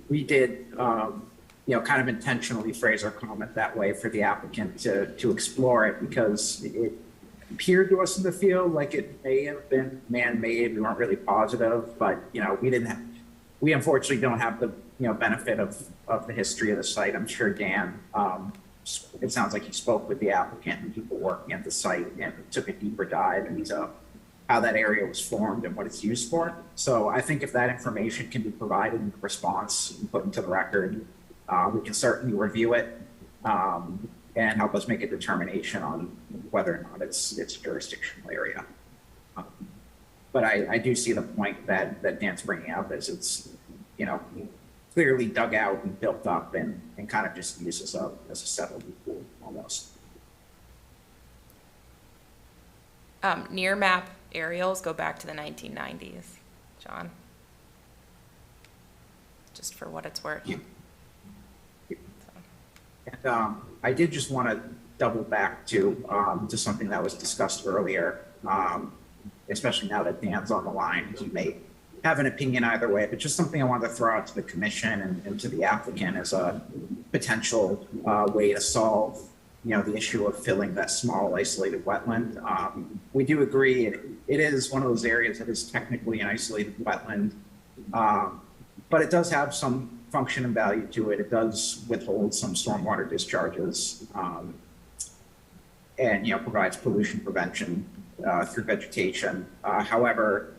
we did, kind of intentionally phrase our comment that way for the applicant to explore it, because it appeared to us in the field like it may have been man-made. We weren't really positive, but, we unfortunately don't have the, benefit of the history of the site. I'm sure Dan, it sounds like he spoke with the applicant and people working at the site and took a deeper dive into how that area was formed and what it's used for. So I think if that information can be provided in response and put into the record, we can certainly review it and help us make a determination on whether or not it's a jurisdictional area. But I do see the point that Dan's bringing up, is it's, clearly dug out and built up and kind of just used as a settled pool almost. Near map aerials go back to the 1990s, John. Just for what it's worth. Yeah. And I did just want to double back to something that was discussed earlier, especially now that Dan's on the line. He may have an opinion either way, but just something I wanted to throw out to the commission and to the applicant as a potential way to solve, the issue of filling that small isolated wetland. We do agree it is one of those areas that is technically an isolated wetland, but it does have some function and value to it. It does withhold some stormwater discharges and, provides pollution prevention through vegetation. However,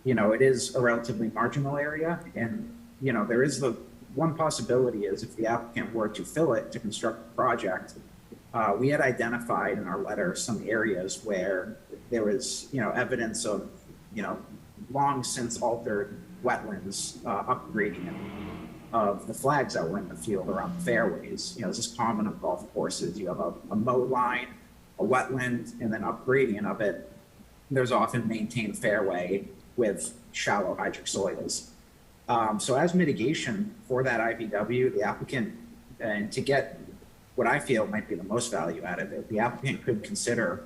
it is a relatively marginal area, and, there is the one possibility is if the applicant were to fill it to construct the project, we had identified in our letter some areas where there was, evidence of, long since altered wetlands upgrading of the flags that were in the field around the fairways. This is common on golf courses. You have a mow line, a wetland, and then upgrading of it. There's often maintained fairway with shallow hydric soils. So as mitigation for that IVW, the applicant, and to get what I feel might be the most value out of it, the applicant could consider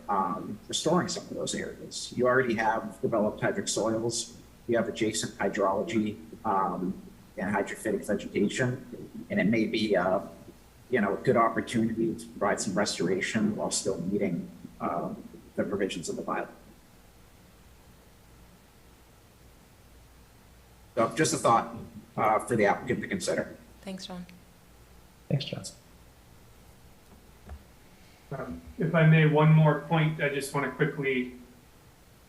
restoring some of those areas. You already have developed hydric soils, you have adjacent hydrology and hydrophytic vegetation, and it may be a good opportunity to provide some restoration while still meeting the provisions of the bylaw. So just a thought for the applicant to consider. Thanks, John. Thanks, John. If I may, one more point I just want to quickly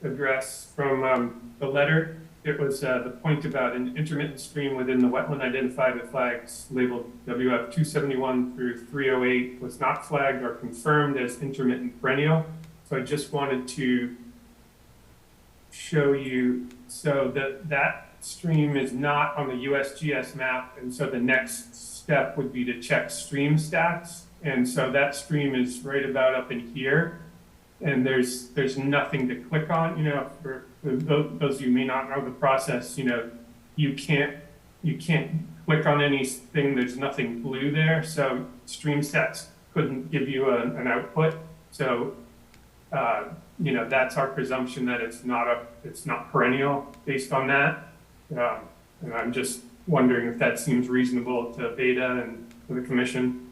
address from the letter. It was the point about an intermittent stream within the wetland identified with flags labeled WF 271 through 308 was not flagged or confirmed as intermittent perennial. So I just wanted to show you, so that stream is not on the USGS map, and so the next step would be to check stream stats. And so that stream is right about up in here, and there's nothing to click on. For those of you who may not know the process, you can't click on anything. There's nothing blue there, so stream stats couldn't give you an output. So that's our presumption that it's not perennial based on that. And I'm just wondering if that seems reasonable to Beta and to the commission.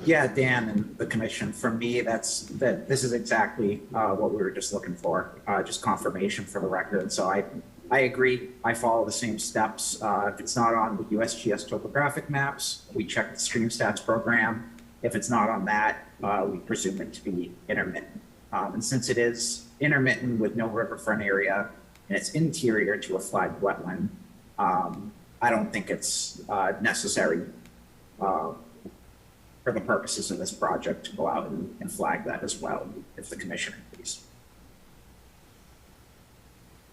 Yeah, Dan and the commission, for me, this is exactly what we were just looking for, just confirmation for the record. So I agree. I follow the same steps. If it's not on the USGS topographic maps, we check the stream stats program. If it's not on that, we presume it to be intermittent. And since it is intermittent with no riverfront area and it's interior to a flagged wetland, I don't think it's necessary for the purposes of this project to go out and flag that as well, if the commission agrees.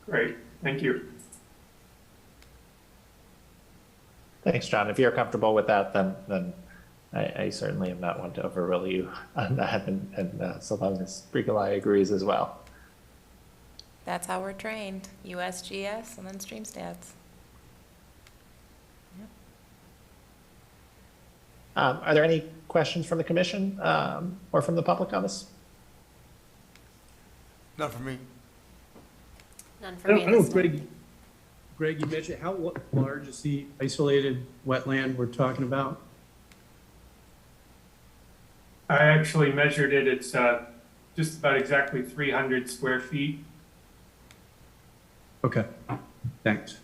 Great, thank you. Thanks, John. If you're comfortable with that, then I certainly am not one to overrule you on that, and so long as Bricolai agrees as well. That's how we're trained, USGS and then stream stats. Are there any questions from the commission or from the public on this? Not for me. None for I me. don't know, this time. Greg, you mentioned how large is the isolated wetland we're talking about? I actually measured it. It's just about exactly 300 square feet. Okay, thanks.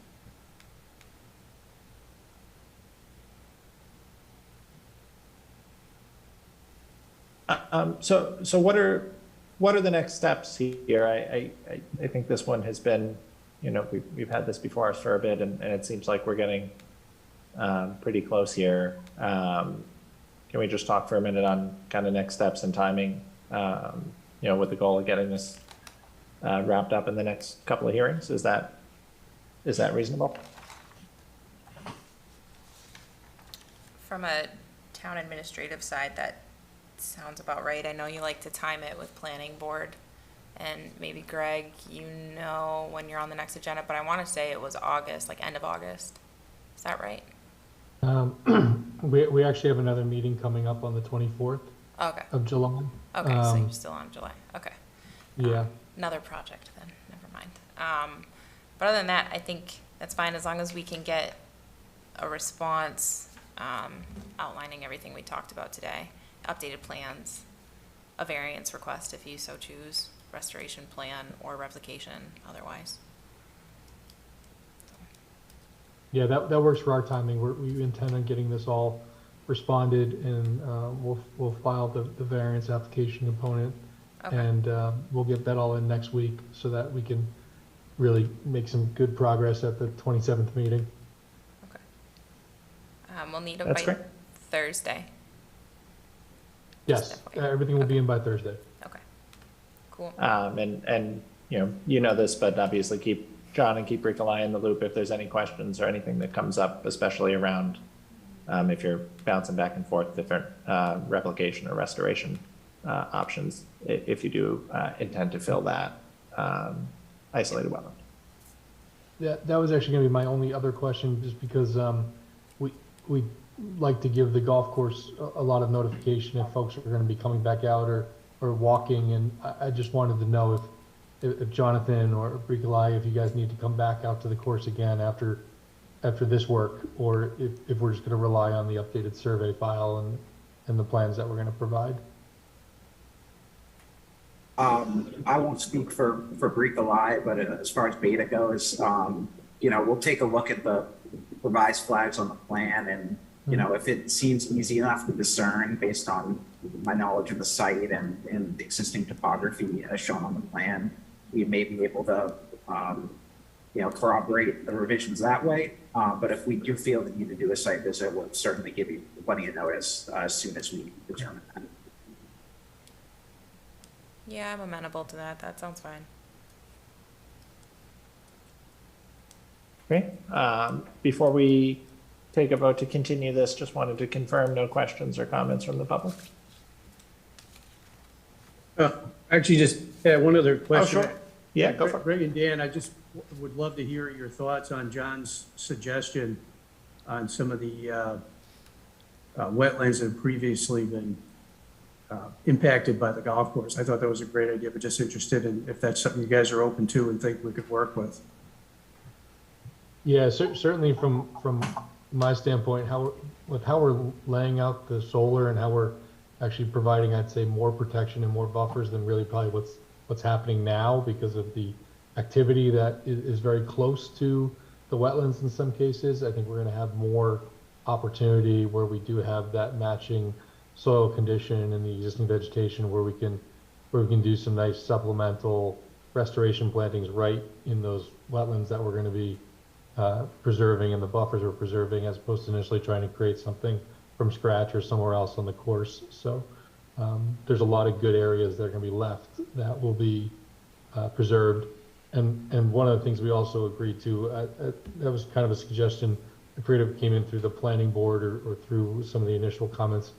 So what are the next steps here? I think this one has been, you know, we've had this before us for a bit, and it seems like we're getting pretty close here. Can we just talk for a minute on kind of next steps and timing, you know, with the goal of getting this wrapped up in the next couple of hearings? Is that reasonable? From a town administrative side, that sounds about right. I know you like to time it with planning board, and maybe Greg, you know when you're on the next agenda, but I want to say it was August, like end of August. Is that right? We actually have another meeting coming up on the 24th Okay. of July. Okay, so you're still on July. Okay. Yeah. Another project then, never mind. But other than that, I think that's fine as long as we can get a response outlining everything we talked about today, updated plans, a variance request if you so choose, restoration plan or replication otherwise. Yeah, that works for our timing. We intend on getting this all responded, and we'll file the variance application component. Okay. And we'll get that all in next week so that we can really make some good progress at the 27th meeting. Okay. We'll need it That's by great. Thursday. Yes, everything will be in by Thursday. Okay. Cool. And you know this, but obviously keep John and keep Bricolai in the loop if there's any questions or anything that comes up, especially around if you're bouncing back and forth different replication or restoration options, if you do intend to fill that isolated wetland. Yeah, that was actually going to be my only other question, just because we like to give the golf course a lot of notification if folks are going to be coming back out or walking, and I just wanted to know if Jonathan or Bricolai, if you guys need to come back out to the course again after this work, or if we're just going to rely on the updated survey file and the plans that we're going to provide. I won't speak for Bricolai, but as far as Beta goes, we'll take a look at the revised flags on the plan, and if it seems easy enough to discern based on my knowledge of the site and the existing topography as shown on the plan, we may be able to corroborate the revisions that way. But if we do feel the need to do a site visit, we'll certainly give you plenty of notice as soon as we determine that. Yeah, I'm amenable to that. That sounds fine. Okay. Before we take a vote to continue this, just wanted to confirm no questions or comments from the public. Actually, just one other question. Oh, sure. Yeah, go for it. Greg and Dan, I just would love to hear your thoughts on John's suggestion on some of the wetlands that have previously been impacted by the golf course. I thought that was a great idea, but just interested in if that's something you guys are open to and think we could work with. Yeah, certainly from my standpoint, how we're laying out the solar and how we're actually providing, I'd say, more protection and more buffers than really probably what's happening now because of the activity that is very close to the wetlands in some cases. I think we're going to have more opportunity where we do have that matching soil condition and the existing vegetation where we can do some nice supplemental restoration plantings right in those wetlands that we're going to be preserving and the buffers we're preserving, as opposed to initially trying to create something from scratch or somewhere else on the course. So there's a lot of good areas that are going to be left that will be preserved. And one of the things we also agreed to, that was kind of a suggestion, I forget if it came in through the planning board or through some of the initial comments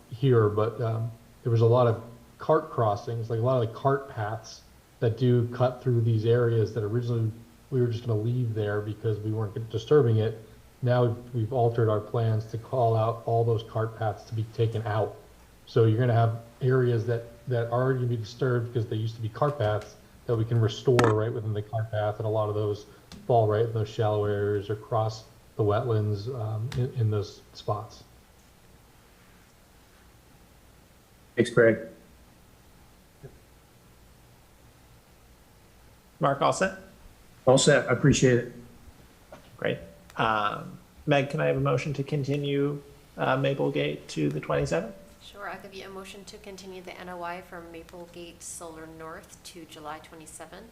here, but there was a lot of cart crossings, like a lot of the cart paths that do cut through these areas that originally we were just going to leave there because we weren't disturbing it. Now we've altered our plans to call out all those cart paths to be taken out. So you're going to have areas that are going to be disturbed because they used to be cart paths that we can restore right within the cart path, and a lot of those fall right in those shallow areas or cross the wetlands in those spots. Thanks, Craig. Mark, all set? All set. I appreciate it. Great. Meg, can I have a motion to continue Maplegate to the 27th? Sure, I'll give you a motion to continue the NOI from Maplegate Solar North to July 27th.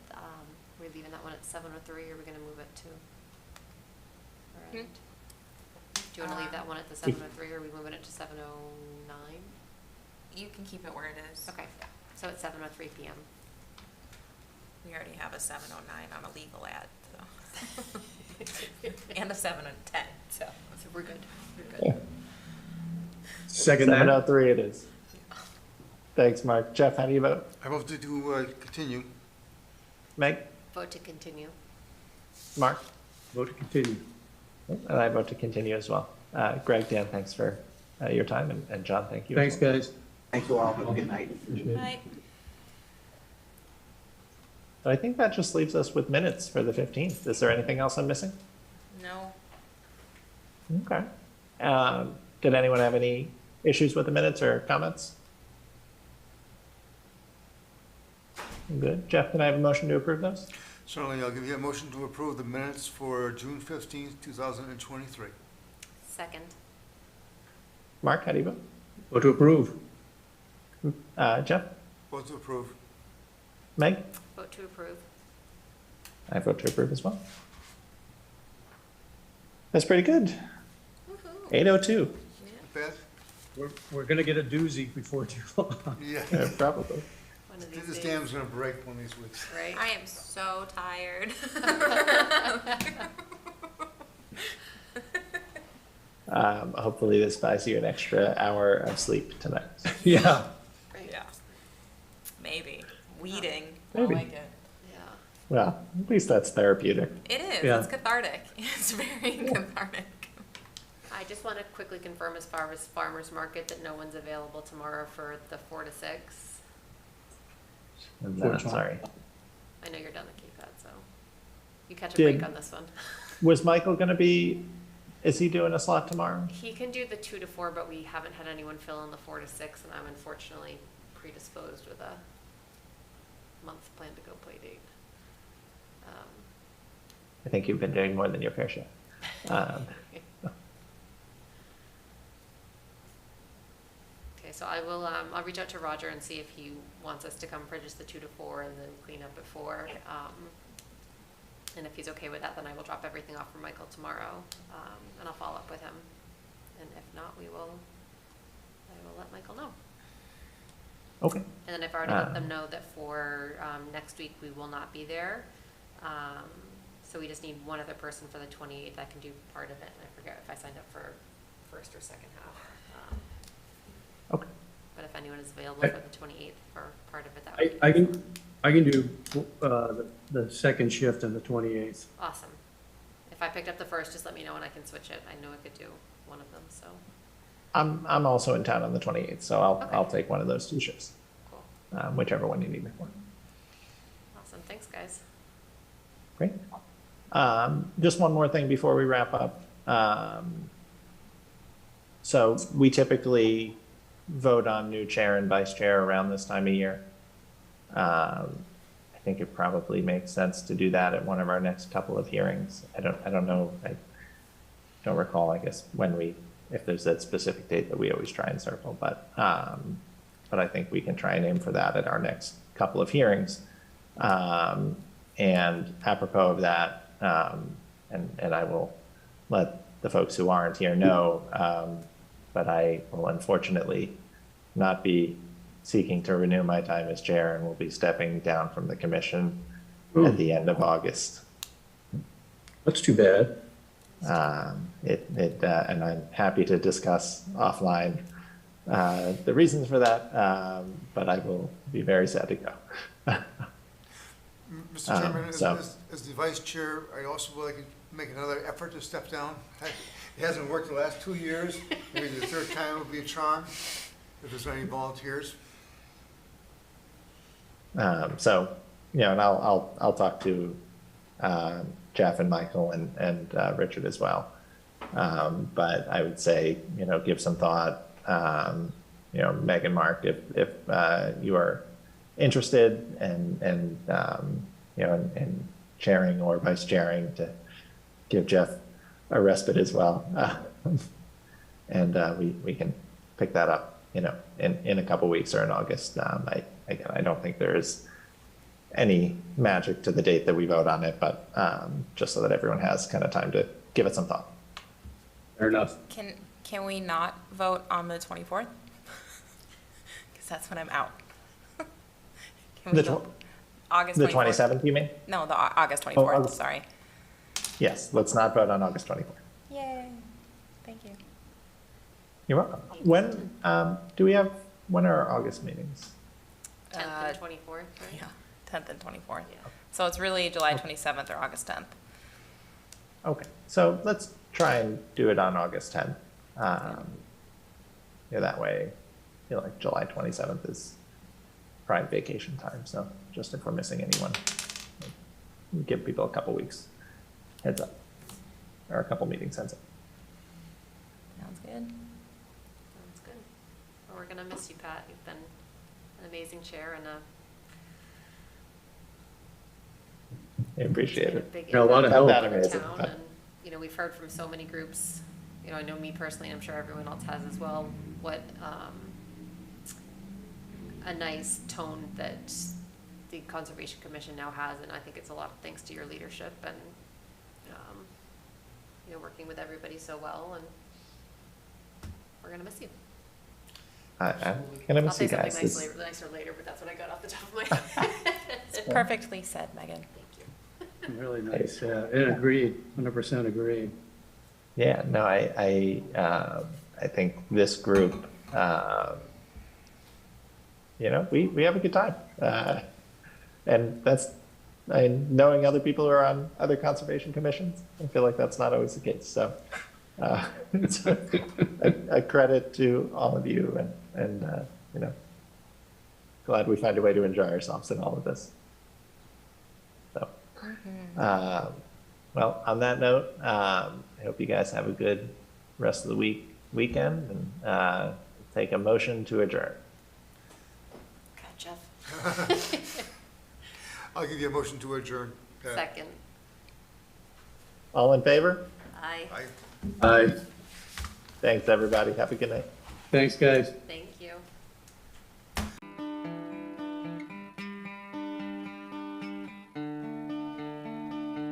We're leaving that one at 7:03, or we're gonna move it to? All right. Do you wanna leave that one at the 7:03, or are we moving it to 7:09? You can keep it where it is. Okay, so it's 7:03 PM. We already have a 7:09 on a legal ad, so. And a 7:10, so. So we're good, we're good. Second that. 7:03 it is. Thanks, Mark. Jeff, how do you vote? I vote to continue. Meg? Vote to continue. Mark? Vote to continue. And I vote to continue as well. Greg, Dan, thanks for your time, and John, thank you. Thanks, guys. Thank you all. Have a good night. Appreciate it. Right. I think that just leaves us with minutes for the 15th. Is there anything else I'm missing? No. Okay. Did anyone have any issues with the minutes or comments? Good. Jeff, can I have a motion to approve those? Certainly, I'll give you a motion to approve the minutes for June 15th, 2023. Second. Mark, how do you vote? Vote to approve. Jeff? Vote to approve. Meg? Vote to approve. I vote to approve as well. That's pretty good. Woohoo. 8:02. Beth? We're going to get a doozy before too long. Yeah. Yeah, probably. One of This these dam's days, gonna break one of these weeks. right? I am so tired. Hopefully this buys you an extra hour of sleep tonight. Yeah. Right. Yeah. Maybe. Weeding. Maybe. I like it. Yeah. Well, at least that's therapeutic. It is. Yeah. It's cathartic. It's very cathartic. I just want to quickly confirm as far as farmer's market that no one's available tomorrow for the 4 to 6. Sorry. I know you're down the Cape Cod, so you catch a Did- break on this one. Was Michael gonna be, is he doing a slot tomorrow? He can do the 2 to 4, but we haven't had anyone fill in the 4 to 6, and I'm unfortunately predisposed with a month plan to go play date. I think you've been doing more than your fair share. Okay, so I will, I'll reach out to Roger and see if he wants us to come for just the 2 to 4 and then clean up at 4. And if he's okay with that, then I will drop everything off for Michael tomorrow, and I'll follow up with him. And if not, I will let Michael know. Okay. And then I've already let them know that for next week, we will not be there. So we just need one other person for the 28th that can do part of it. And I forget if I signed up for first or second half. Okay. But if anyone is available for the 28th for part of it, that would be I can do the second shift on the 28th. awesome. If I picked up the first, just let me know and I can switch it. I know I could do one of them, so I'm also in town on the 28th, so I'll Okay. take one of those 2 shifts, cool. whichever one you need me for. Awesome. Thanks, guys. Great. Just one more thing before we wrap up. So we typically vote on new chair and vice chair around this time of year. I think it probably makes sense to do that at one of our next couple of hearings. I don't know, I don't recall, I guess, if there's that specific date that we always try and circle, but I think we can try and aim for that at our next couple of hearings. And apropos of that, and I will let the folks who aren't here know, but I will unfortunately not be seeking to renew my time as chair and will be stepping down from the commission at the end of August. That's too bad. And I'm happy to discuss offline the reasons for that, but I will be very sad to go. Mr. Chairman, so- as the vice chair, I also would like to make another effort to step down. It hasn't worked the last 2 years. Maybe the third time would be a charm, if there's any volunteers. So, you know, and I'll talk to Jeff and Michael and Richard as well. But I would say, you know, give some thought. You know, Meg and Mark, if you are interested and you know, in chairing or vice chairing, to give Jeff a respite as well. And we can pick that up, you know, in a couple weeks or in August. I don't think there is any magic to the date that we vote on it, but just so that everyone has kind of time to give it some thought. Fair enough. Can we not vote on the 24th? Because that's when I'm out. Can we vote August 24th? The 27th, you mean? No, the August 24th, August. sorry. Yes, let's not vote on August 24th. Yay, thank you. You're welcome. When are our August meetings? 10th and 24th, right? Yeah, 10th and 24th. Yeah. So it's really July 27th or August 10th. Okay, so let's try and do it on August 10th. Yeah, that way, I feel like July 27th is prime vacation time, so just if we're missing anyone, give people a couple weeks heads up, or a couple meetings heads up. Sounds good. Sounds good. Well, we're gonna miss you, Pat. You've been an amazing chair and I appreciate it. big Yeah, a lot of help. impact on the Amazing. town, and, you know, we've heard from so many groups, you know, I know me personally, and I'm sure everyone else has as well, what, a nice tone that the Conservation Commission now has, and I think it's a lot thanks to your leadership and, you know, working with everybody so well, and we're gonna miss you. I'm gonna I'll miss say you something guys. nicer later, but that's what I got off the top of my head. It's perfectly said, Megan. Thank you. Really nice, yeah, and agreed, 100% agreed. Yeah, no, I think this group, you know, we have a good time. And that's, knowing other people who are on other conservation commissions, I feel like that's not always the case. So it's a credit to all of you and you know, glad we find a way to enjoy ourselves in all of this. So, well, on that note, I hope you guys have a good rest of the weekend, and take a motion to adjourn. God, Jeff. I'll give you a motion to adjourn, Pat. Second. All in favor? Aye. Aye. Aye. Thanks, everybody. Have a good night. Thanks, guys. Thank